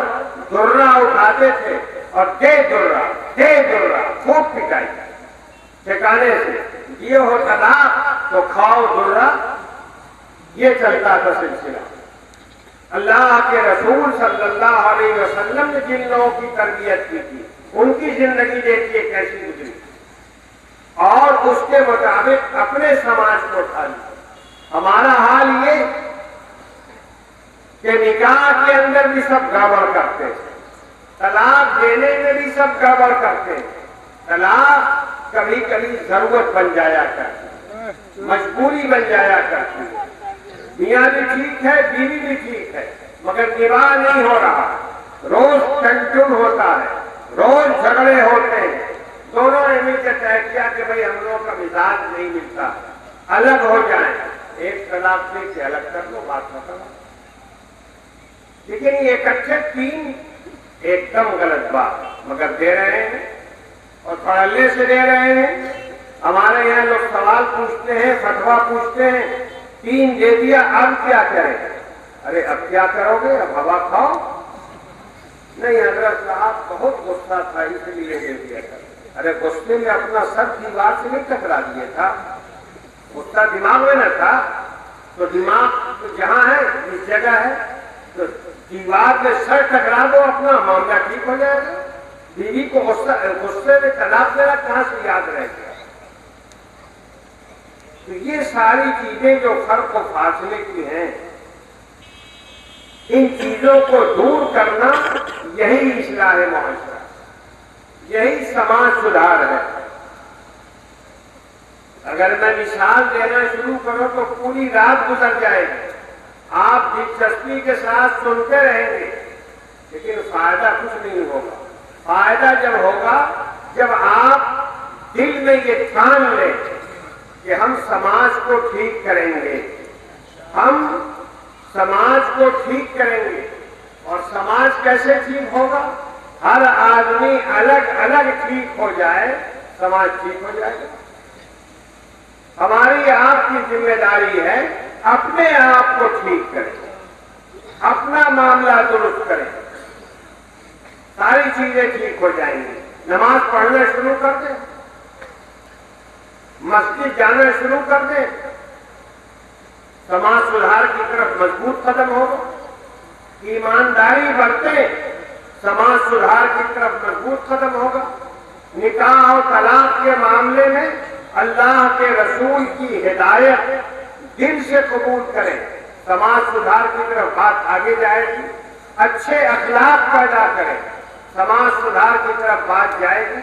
درہ اٹھاتے تھے اور دے درہ خوب پٹائی ٹھکانے سے، یہ ہو طلاق تو کھاؤ درہ، یہ چلتا تھا سلسلہ۔ اللہ کے رسول صلی اللہ علیہ وسلم نے جن لوگوں کی تربیت کی تھی ان کی زندگی دیکھیے کیسی گزری اور اس کے مطابق اپنے سماج کو اٹھا لیا۔ ہمارا حال یہ کہ نکاح کے اندر بھی سب گڑبڑ کرتے ہیں، طلاق دینے میں بھی سب گڑبڑ کرتے ہیں۔ طلاق کبھی کبھی ضرورت بن جایا کرتی ہے، مجبوری بن جایا کرتی ہے۔ میاں بھی ٹھیک ہے، بیوی بھی ٹھیک ہے، مگر نباہ نہیں ہو رہا، روز ٹنٹن ہوتا ہے، روز جھگڑے ہوتے ہیں۔ دونوں نے مل کے طے کیا کہ بھئی ہم لوگوں کا مزاج نہیں ملتا، الگ ہو جائیں، ایک طلاق دے کے الگ کر لو، بات ختم۔ لیکن یہ اکٹھے 3 ایک دم غلط بات، مگر دے رہے ہیں اور پڑھنے سے دے رہے ہیں۔ ہمارے یہاں لوگ سوال پوچھتے ہیں، فتویٰ پوچھتے ہیں، 3 دے دیا اب کیا کریں؟ ارے اب کیا کرو گے؟ اب ہوا کھاؤ؟ نہیں حضرت صاحب بہت غصہ تھا اس لیے دے دیا تھا۔ ارے غصے میں اپنا سر دیوار سے نہیں ٹکرا دیا تھا، غصہ دماغ میں نہ تھا تو دماغ تو جہاں ہے اس جگہ ہے تو دیوار میں سر ٹکرا دو، اپنا معاملہ ٹھیک ہو جائے گا۔ بیوی کو غصے میں طلاق دینا کہاں سے یاد رہے گا؟ تو یہ ساری چیزیں جو فرق و فاصلے کی ہیں، ان چیزوں کو دور کرنا یہی اصلاح معاشرہ، یہی سماج سدھار ہے۔ اگر میں مثال دینا شروع کروں تو پوری رات گزر جائے گی، آپ دلچسپی کے ساتھ سنتے رہیں گے لیکن فائدہ کچھ نہیں ہوگا۔ فائدہ جب ہوگا جب آپ دل میں یہ ٹھان لیں کہ ہم سماج کو ٹھیک کریں گے، ہم سماج کو ٹھیک کریں گے۔ اور سماج کیسے ٹھیک ہوگا؟ ہر آدمی الگ الگ ٹھیک ہو جائے، سماج ٹھیک ہو جائے گا۔ ہماری آپ کی ذمہ داری ہے اپنے آپ کو ٹھیک کریں، اپنا معاملہ درست کریں، ساری چیزیں ٹھیک ہو جائیں گی۔ نماز پڑھنا شروع کر دیں، مسجد جانا شروع کر دیں، سماج سدھار کی طرف مضبوط قدم ہوگا۔ ایمانداری برتیں، سماج سدھار کی طرف مضبوط قدم ہوگا۔ نکاح اور طلاق کے معاملے میں اللہ کے رسول کی ہدایت دل سے قبول کریں، سماج سدھار کی طرف بات آگے جائے گی۔ اچھے اخلاق پیدا کریں، سماج سدھار کی طرف بات جائے گی۔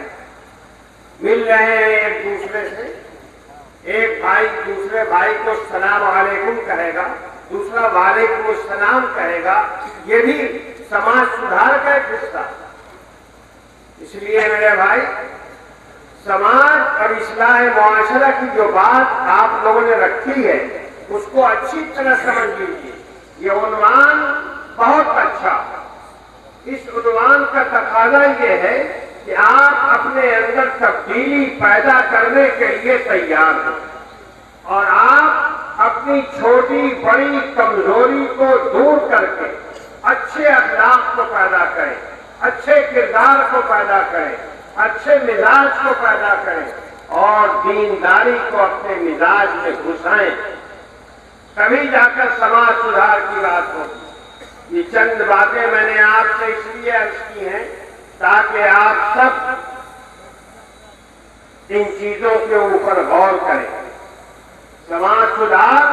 مل رہے ہیں ایک دوسرے سے، ایک بھائی دوسرے بھائی کو السلام علیکم کہے گا، دوسرا وعلیکم السلام کہے گا، یہ بھی سماج سدھار کا ایک حصہ۔ اس لیے میرے بھائی، سماج اور اصلاح معاشرہ کی جو بات آپ لوگوں نے رکھی ہے اس کو اچھی طرح سمجھ لیجیے۔ یہ عنوان بہت اچھا، اس عنوان کا تقاضا یہ ہے کہ آپ اپنے اندر تبدیلی پیدا کرنے کے لیے تیار ہیں اور آپ اپنی چھوٹی بڑی کمزوری کو دور کر کے اچھے اخلاق کو پیدا کریں، اچھے کردار کو پیدا کریں، اچھے مزاج کو پیدا کریں اور دینداری کو اپنے مزاج میں گھسائیں، تبھی جا کر سماج سدھار کی بات ہوگی۔ یہ چند باتیں میں نے آپ سے اس لیے عرض کی ہیں تاکہ آپ سب ان چیزوں کے اوپر غور کریں۔ سماج سدھار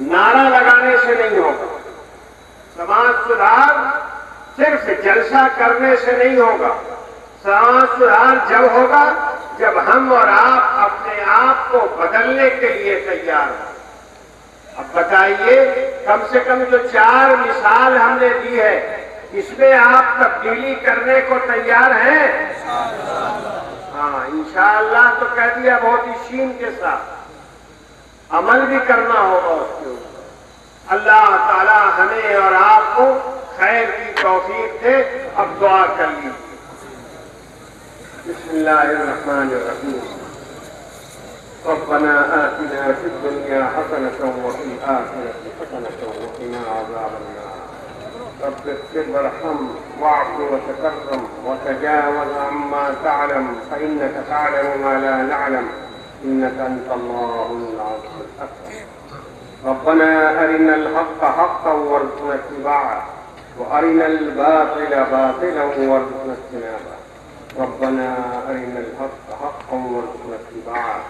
نعرہ لگانے سے نہیں ہوگا، سماج سدھار صرف جلسہ کرنے سے نہیں ہوگا، سماج سدھار جب ہوگا جب ہم اور آپ اپنے آپ کو بدلنے کے لیے تیار ہوں۔ اب بتائیے کم سے کم جو 4 مثال ہم نے دی ہے اس میں آپ تبدیلی کرنے کو تیار ہیں؟ ہاں انشاءاللہ تو کہہ دیا بہت ہی شین کے ساتھ، عمل بھی کرنا ہوگا اس کے اوپر۔ اللہ تعالی ہمیں اور آپ کو خیر کی توفیق دے۔ اب دعا کر لیجیے۔ بسم اللہ الرحمن الرحیم۔ ربنا آتنا في الدنيا حسنة وفي الآخرة حسنة وقنا عذاب النار۔ رب اغفر وارحم واعف وتكرم وتجاوز عما تعلم فإنك تعلم ما لا نعلم إنك أنت الله العزيز الأكبر۔ ربنا أرنا الحق حقا وارزقنا اتباعه وأرنا الباطل باطلا وارزقنا اجتنابه۔ ربنا أرنا الحق حقا وارزقنا اتباعه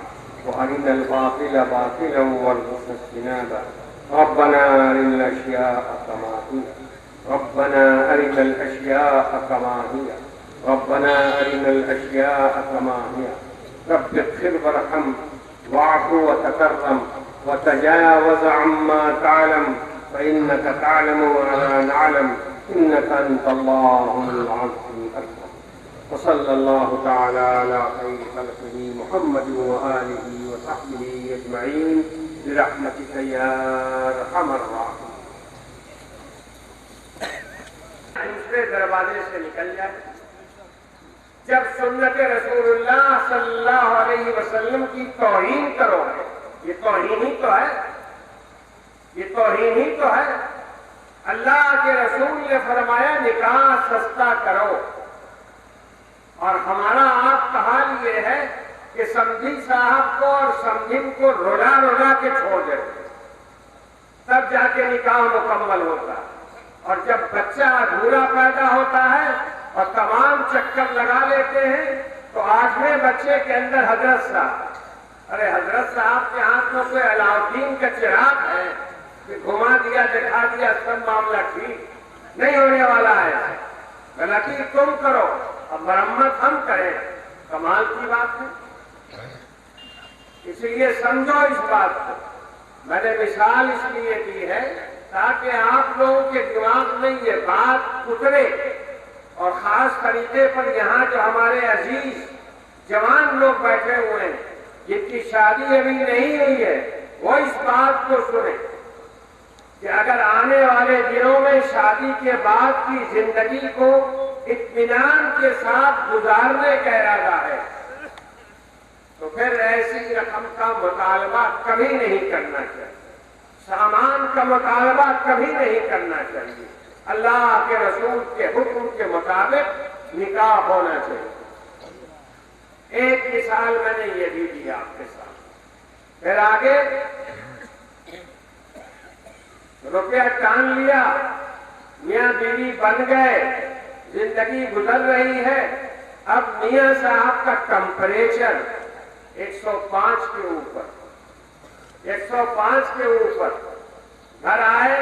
وأرنا الباطل باطلا وارزقنا اجتنابه۔ ربنا أرنا الأشياء كما هي، ربنا أرنا الأشياء كما هي، ربنا أرنا الأشياء كما هي۔ رب اغفر وارحم واعف وتكرم وتجاوز عما تعلم فإنك تعلم ولا نعلم إنك أنت الله العزيز الأكبر۔ وصلى الله تعالى على خير خلقه محمد وآله وصحبه أجمعين برحمتك يا أرحم الراحمين۔ دوسرے دروازے سے نکل جائے۔ جب سنت رسول اللہ صلی اللہ علیہ وسلم کی توہین کرو، یہ توہین ہی تو ہے، یہ توہین ہی تو ہے۔ اللہ کے رسول نے فرمایا نکاح سستا کرو، اور ہمارا آپ کا حال یہ ہے کہ سمجھی صاحب کو اور سمجھن کو رولا رولا کے چھوڑ دیتے، تب جا کے نکاح مکمل ہوتا ہے۔ اور جب بچہ ادھورا پیدا ہوتا ہے اور تمام چکر لگا لیتے ہیں تو 8ویں بچے کے اندر حضرت صاحب، ارے حضرت صاحب کے ہاتھ میں کوئی علاؤدین کا چراغ ہے کہ گھما دیا دکھا دیا سب معاملہ ٹھیک نہیں ہونے والا ہے، غلطی تم کرو اب مرمت ہم کریں، کمال کی بات ہے۔ اسی لیے سمجھو اس بات کو، میں نے مثال اس لیے دی ہے تاکہ آپ لوگوں کے دماغ میں یہ بات اترے، اور خاص طریقے پر یہاں جو ہمارے عزیز جوان لوگ بیٹھے ہوئے ہیں جن کی شادی ابھی نہیں ہوئی ہے وہ اس بات کو سنیں کہ اگر آنے والے دنوں میں شادی کے بعد کی زندگی کو اطمینان کے ساتھ گزارنے کا ارادہ ہے تو پھر ایسی رقم کا مطالبہ کبھی نہیں کرنا چاہیے، سامان کا مطالبہ کبھی نہیں کرنا چاہیے، اللہ کے رسول کے حکم کے مطابق نکاح ہونا چاہیے۔ ایک مثال میں نے یہ بھی دی آپ کے ساتھ، پھر آگے روپیہ ٹان لیا، میاں بیوی بن گئے، زندگی گزر رہی ہے، اب میاں صاحب کا ٹمپریچر 105 کے اوپر، 105 کے اوپر، گھر آئے،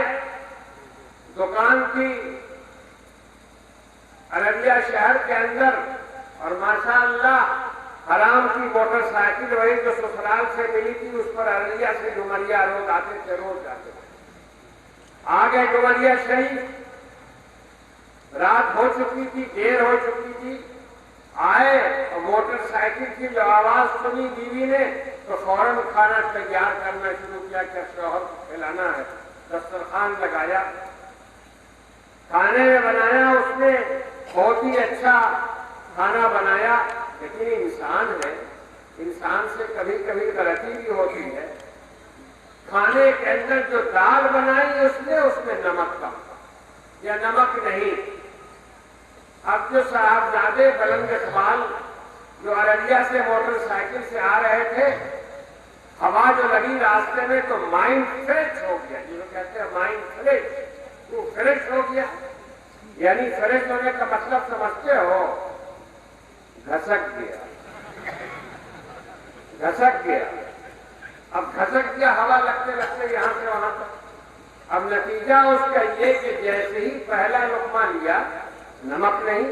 دکان تھی ارریہ شہر کے اندر، اور ماشاءاللہ حرام کی موٹر سائیکل وہی جو سسرال سے ملی تھی اس پر ارریہ سے ڈومریا روز آتے تھے، روز جاتے تھے۔ آگے ڈومریا شریف، رات ہو چکی تھی، دیر ہو چکی تھی، آئے اور موٹر سائیکل کی جو آواز سنی بیوی نے تو فوراً کھانا تیار کرنا شروع کیا کہ شوہر کو کھلانا ہے، دسترخوان لگایا، کھانے میں بنایا، اس نے بہت ہی اچھا کھانا بنایا، لیکن انسان ہے، انسان سے کبھی کبھی غلطی بھی ہوتی ہے۔ کھانے کے اندر جو دال بنائی اس میں نمک کم یا نمک نہیں۔ اب جو صاحبزادے بلند اقبال جو ارریہ سے موٹر سائیکل سے آ رہے تھے، ہوا جو لگی راستے میں تو مائنڈ فریش ہو گیا، جسے کہتے ہیں مائنڈ فریش، وہ فریش ہو گیا، یعنی فریش ہونے کا مطلب سمجھتے ہو، گھسک گیا، گھسک گیا۔ اب گھسک گیا ہوا لگتے لگتے یہاں سے وہاں تک، اب نتیجہ اس کا یہ کہ جیسے ہی پہلا لقمہ لیا نمک نہیں،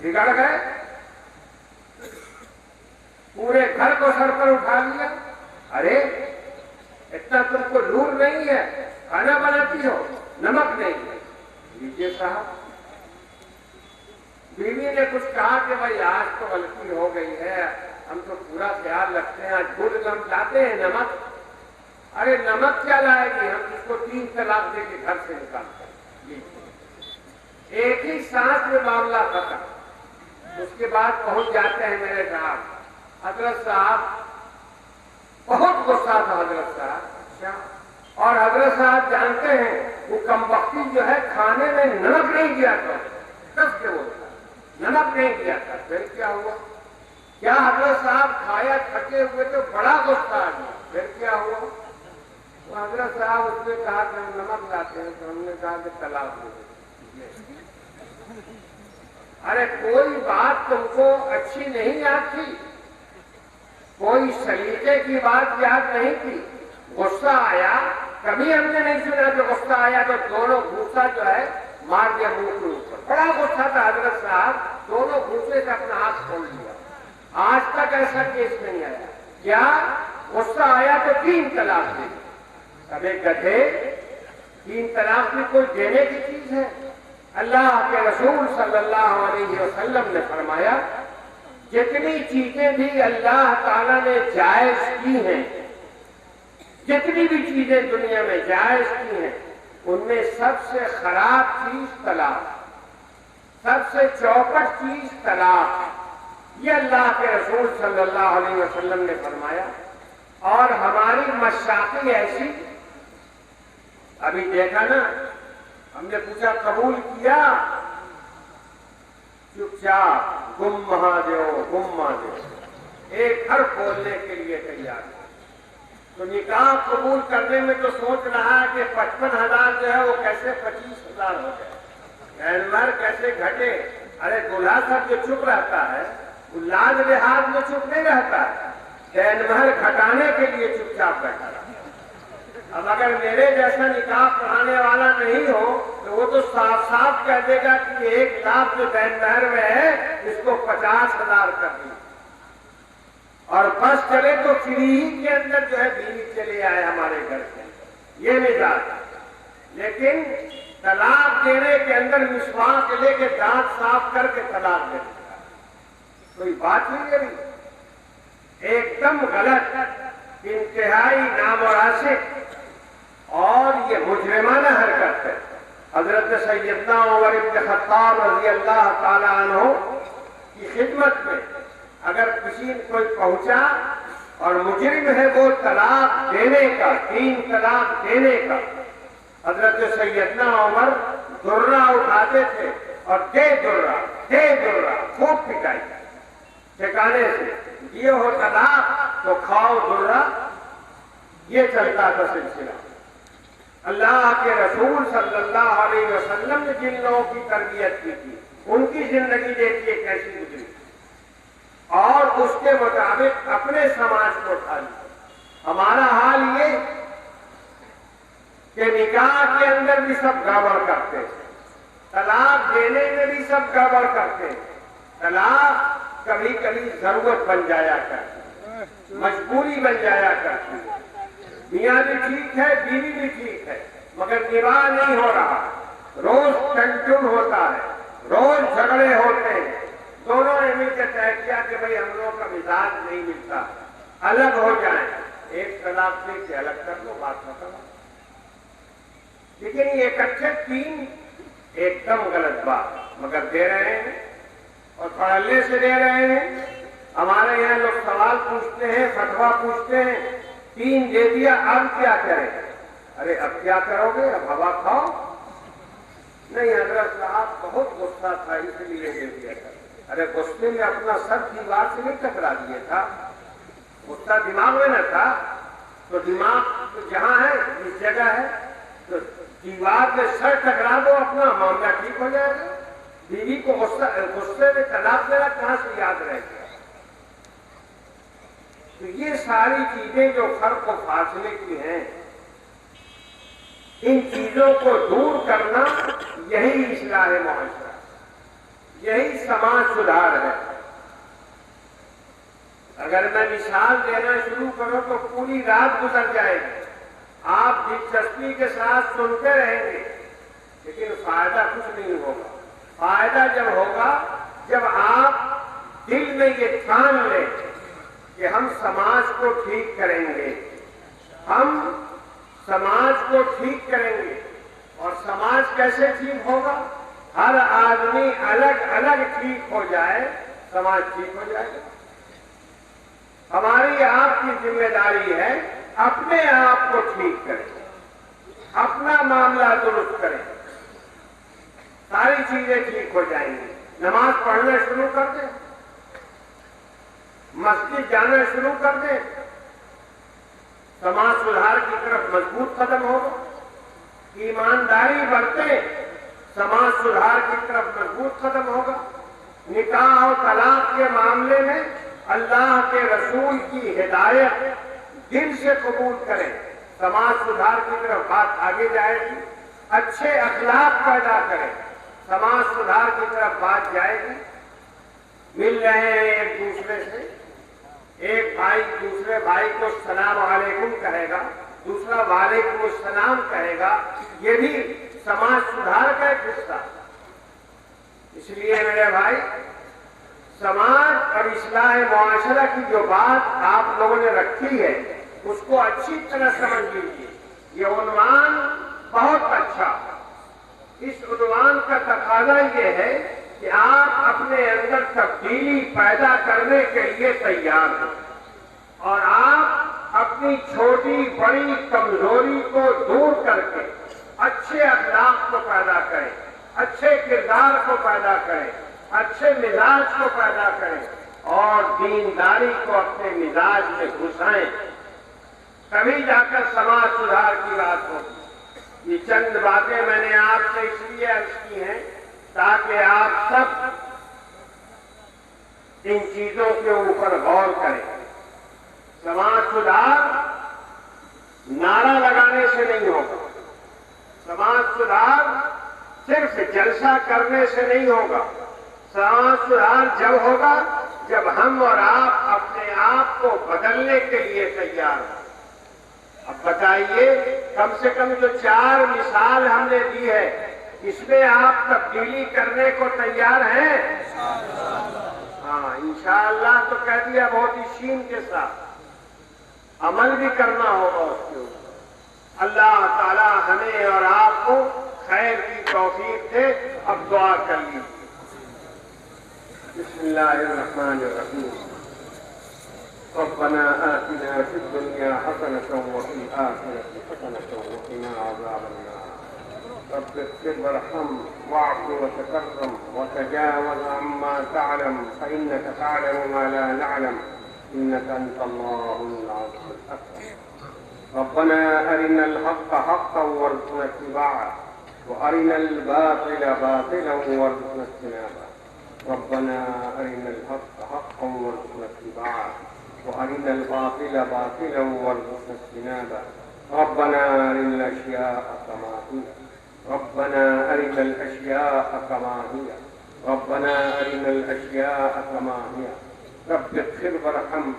بگڑ گئے، پورے گھر کو سر پر اٹھا لیا، ارے اتنا تم کو لور نہیں ہے، خود ہم لاتے ہیں نمک، ارے نمک کیا لائے گی، ہم اس کو 3 طلاق دے کے گھر سے نکالتے ہیں، ایک ہی سانس میں معاملہ ختم۔ اس کے بعد پہنچ جاتے ہیں میرے صاحب، حضرت صاحب بہت غصہ تھا حضرت صاحب، اچھا، اور حضرت صاحب جانتے ہیں وہ کمبختی جو ہے کھانے میں نمک نہیں دیا تھا، کس کے بولتا نمک نہیں دیا تھا، پھر کیا ہوا؟ کیا حضرت صاحب کھایا تھکے ہوئے تو بڑا غصہ آ گیا، پھر کیا ہوا؟ تو حضرت صاحب اس نے کہا کہ ہم نمک لاتے ہیں، تو ہم نے کہا کہ طلاق دے دو۔ ارے کوئی بات تم کو اچھی نہیں یاد تھی، کوئی سلیقے کی بات یاد نہیں تھی، غصہ آیا، کبھی ہم نے نہیں سنا کہ غصہ آیا تو دونوں گھوسا جو ہے مار دیا منہ کے اوپر، بڑا غصہ تھا حضرت صاحب، دونوں گھوسے سے اپنا ہاتھ کھول دیا۔ آج تک ایسا کیس نہیں آیا، کیا غصہ آیا تو 3 طلاق دے۔ اب ایک گدھے 3 طلاق میں کوئی دینے کی چیز ہے؟ اللہ کے رسول صلی اللہ علیہ وسلم نے فرمایا جتنی چیزیں بھی اللہ تعالیٰ نے جائز کی ہیں، جتنی بھی چیزیں دنیا میں جائز کی ہیں، ان میں سب سے خراب چیز طلاق، سب سے چوپٹ چیز طلاق، یہ اللہ کے رسول صلی اللہ علیہ وسلم نے فرمایا۔ اور ہماری مشاقی ایسی، ابھی دیکھا نا، ہم نے پوچھا قبول کیا، چپ چاپ گم مہا دیو گم مہا دیو، ایک حرف بولنے کے لیے تیار ہے۔ تو نکاح قبول کرنے میں تو سوچ رہا ہے کہ 55,000 جو ہے وہ کیسے 25,000 ہو جائے، مہر کیسے گھٹے۔ ارے دلہا صاحب جو چپ رہتا ہے وہ لاز لحاظ میں چپ نہیں رہتا ہے، مہر گھٹانے کے لیے چپ چاپ بیٹھا رہا۔ اب اگر میرے جیسا نکاح پڑھانے والا نہیں ہو تو وہ تو صاف صاف کہہ دے گا کہ 1 لاکھ جو دین مہر میں ہے اس کو 50,000 کر دیں، اور بس چلے تو فری کے اندر جو ہے بیوی چلے آئے ہمارے گھر سے، یہ مزاج۔ لیکن طلاق دینے کے اندر مسواک لے کے دانت صاف کر کے طلاق دے دیتا، کوئی بات نہیں کری، ایک دم غلط، انتہائی نامناسب اور یہ مجرمانہ حرکت ہے۔ حضرت سیدنا عمر بن خطاب رضی اللہ تعالی عنہ کی خدمت میں اگر کسی کوئی پہنچا اور مجرم ہے وہ طلاق دینے کا، 3 طلاق دینے کا، حضرت سیدنا عمر درہ اٹھاتے تھے اور دے درہ خوب پٹائی ٹھکانے سے، یہ ہو طلاق تو کھاؤ درہ، یہ چلتا تھا سلسلہ۔ اللہ کے رسول صلی اللہ علیہ وسلم نے جن لوگوں کی تربیت کی تھی ان کی زندگی دیکھیے کیسی گزری، اور اس کے مطابق اپنے سماج کو اٹھا لیا۔ ہمارا حال یہ کہ نکاح کے اندر بھی سب گڑبڑ کرتے ہیں، طلاق دینے میں بھی سب گڑبڑ کرتے ہیں۔ طلاق کبھی کبھی ضرورت بن جایا کرتی ہے، مجبوری بن جایا کرتی ہے، میاں بھی ٹھیک ہے بیوی بھی ٹھیک ہے مگر نباہ نہیں ہو رہا، روز ٹنٹن ہوتا ہے، روز جھگڑے ہوتے ہیں، دونوں نے مل کے طے کیا کہ بھئی ہم لوگوں کا مزاج نہیں ملتا، الگ ہو جائیں، ایک طلاق دے کے الگ کر دو، بات ختم۔ لیکن یہ اکٹھے 3 ایک دم غلط بات، مگر دے رہے ہیں اور پڑھنے سے دے رہے ہیں۔ ہمارے یہاں لوگ سوال پوچھتے ہیں، فتویٰ پوچھتے ہیں، 3 دے دیا اب کیا کریں؟ ارے اب کیا کرو گے، اب ہوا کھاؤ؟ نہیں حضرت صاحب بہت غصہ تھا اس لیے دے دیا تھا۔ ارے غصے میں اپنا سر دیوار سے نہیں ٹکرا دیا تھا، غصہ دماغ میں نہ تھا، تو دماغ جہاں ہے اس جگہ ہے تو دیوار میں سر ٹکرا دو، اپنا معاملہ ٹھیک ہو جائے گا۔ بیوی کو غصے میں طلاق دینا کہاں سے یاد رہے گا؟ تو یہ ساری چیزیں جو فرق و فاصلے کی ہیں، ان چیزوں کو دور کرنا یہی اصلاح معاشرہ، یہی سماج سدھار ہے۔ اگر میں مثال دینا شروع کروں تو پوری رات گزر جائے گی، آپ دلچسپی کے ساتھ سنتے رہیں گے لیکن فائدہ کچھ نہیں ہوگا۔ فائدہ جب ہوگا جب آپ دل میں یہ ٹھان لیں کہ ہم سماج کو ٹھیک کریں گے، ہم سماج کو ٹھیک کریں گے۔ اور سماج کیسے ٹھیک ہوگا؟ ہر آدمی الگ الگ ٹھیک ہو جائے، سماج ٹھیک ہو جائے گا۔ ہماری آپ کی ذمہ داری ہے اپنے آپ کو ٹھیک کریں، اپنا معاملہ درست کریں، ساری چیزیں ٹھیک ہو جائیں گی۔ نماز پڑھنا شروع کر دیں، مسجد جانا شروع کر دیں، سماج سدھار کی طرف مضبوط قدم ہوگا۔ ایمانداری برتے، سماج سدھار کی طرف مضبوط قدم ہوگا۔ نکاح اور طلاق کے معاملے میں اللہ کے رسول کی ہدایت دل سے قبول کریں، سماج سدھار کی طرف بات آگے جائے گی۔ اچھے اخلاق پیدا کریں، سماج سدھار کی طرف بات جائے گی۔ مل رہے ہیں ایک دوسرے سے، ایک بھائی دوسرے بھائی کو السلام علیکم کہے گا، دوسرا وعلیکم السلام کہے گا، یہ بھی سماج سدھار کا ایک حصہ۔ اس لیے میرے بھائی، سماج اور اصلاح معاشرہ کی جو بات آپ لوگوں نے رکھی ہے اس کو اچھی طرح سمجھ لیجیے۔ یہ عنوان بہت اچھا، اس عنوان کا تقاضا یہ ہے کہ آپ اپنے اندر تبدیلی پیدا کرنے کے لیے تیار ہیں، اور آپ اپنی چھوٹی بڑی کمزوری کو دور کر کے اچھے اخلاق کو پیدا کریں، اچھے کردار کو پیدا کریں، اچھے مزاج کو پیدا کریں، اور دینداری کو اپنے مزاج میں گھسائیں، تبھی جا کر سماج سدھار کی بات ہوگی۔ یہ چند باتیں میں نے آپ سے اس لیے عرض کی ہیں تاکہ آپ سب ان چیزوں کے اوپر غور کریں۔ سماج سدھار نعرہ لگانے سے نہیں ہوگا، سماج سدھار صرف جلسہ کرنے سے نہیں ہوگا، سماج سدھار جب ہوگا جب ہم اور آپ اپنے آپ کو بدلنے کے لیے تیار ہوں۔ اب بتائیے، کم سے کم جو 4 مثال ہم نے دی ہے، اس میں آپ تبدیلی کرنے کو تیار ہیں؟ ہاں، انشاءاللہ تو کہہ دیا بہت ہی شین کے ساتھ، عمل بھی کرنا ہوگا اس کے اوپر۔ اللہ تعالی ہمیں اور آپ کو خیر کی توفیق دے۔ اب دعا کر لیجیے۔ بسم اللہ الرحمن الرحیم۔ ربنا آتنا في الدنيا حسنة وفي الآخرة حسنة وقنا عذاب النار۔ رب اغفر وارحم واعف وتكرم وتجاوز عما تعلم فإنك تعلم ما لا نعلم إنك أنت الله العزيز الأكبر۔ ربنا أرنا الحق حقا وارزقنا اتباعه وأرنا الباطل باطلا وارزقنا اجتنابه۔ ربنا أرنا الحق حقا وارزقنا اتباعه وأرنا الباطل باطلا وارزقنا اجتنابه۔ ربنا أرنا الأشياء كما هي، ربنا أرنا الأشياء كما هي، ربنا أرنا الأشياء كما هي۔ رب اغفر وارحم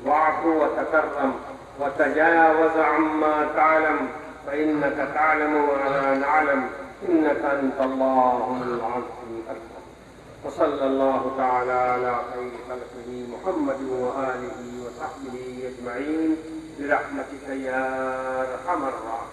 واعف وتكرم وتجاوز عما تعلم فإنك تعلم ولا نعلم إنك أنت الله العزيز الأكبر۔ وصلى الله تعالى على خير خلقه محمد وآله وصحبه أجمعين برحمتك يا أرحم الراحمين۔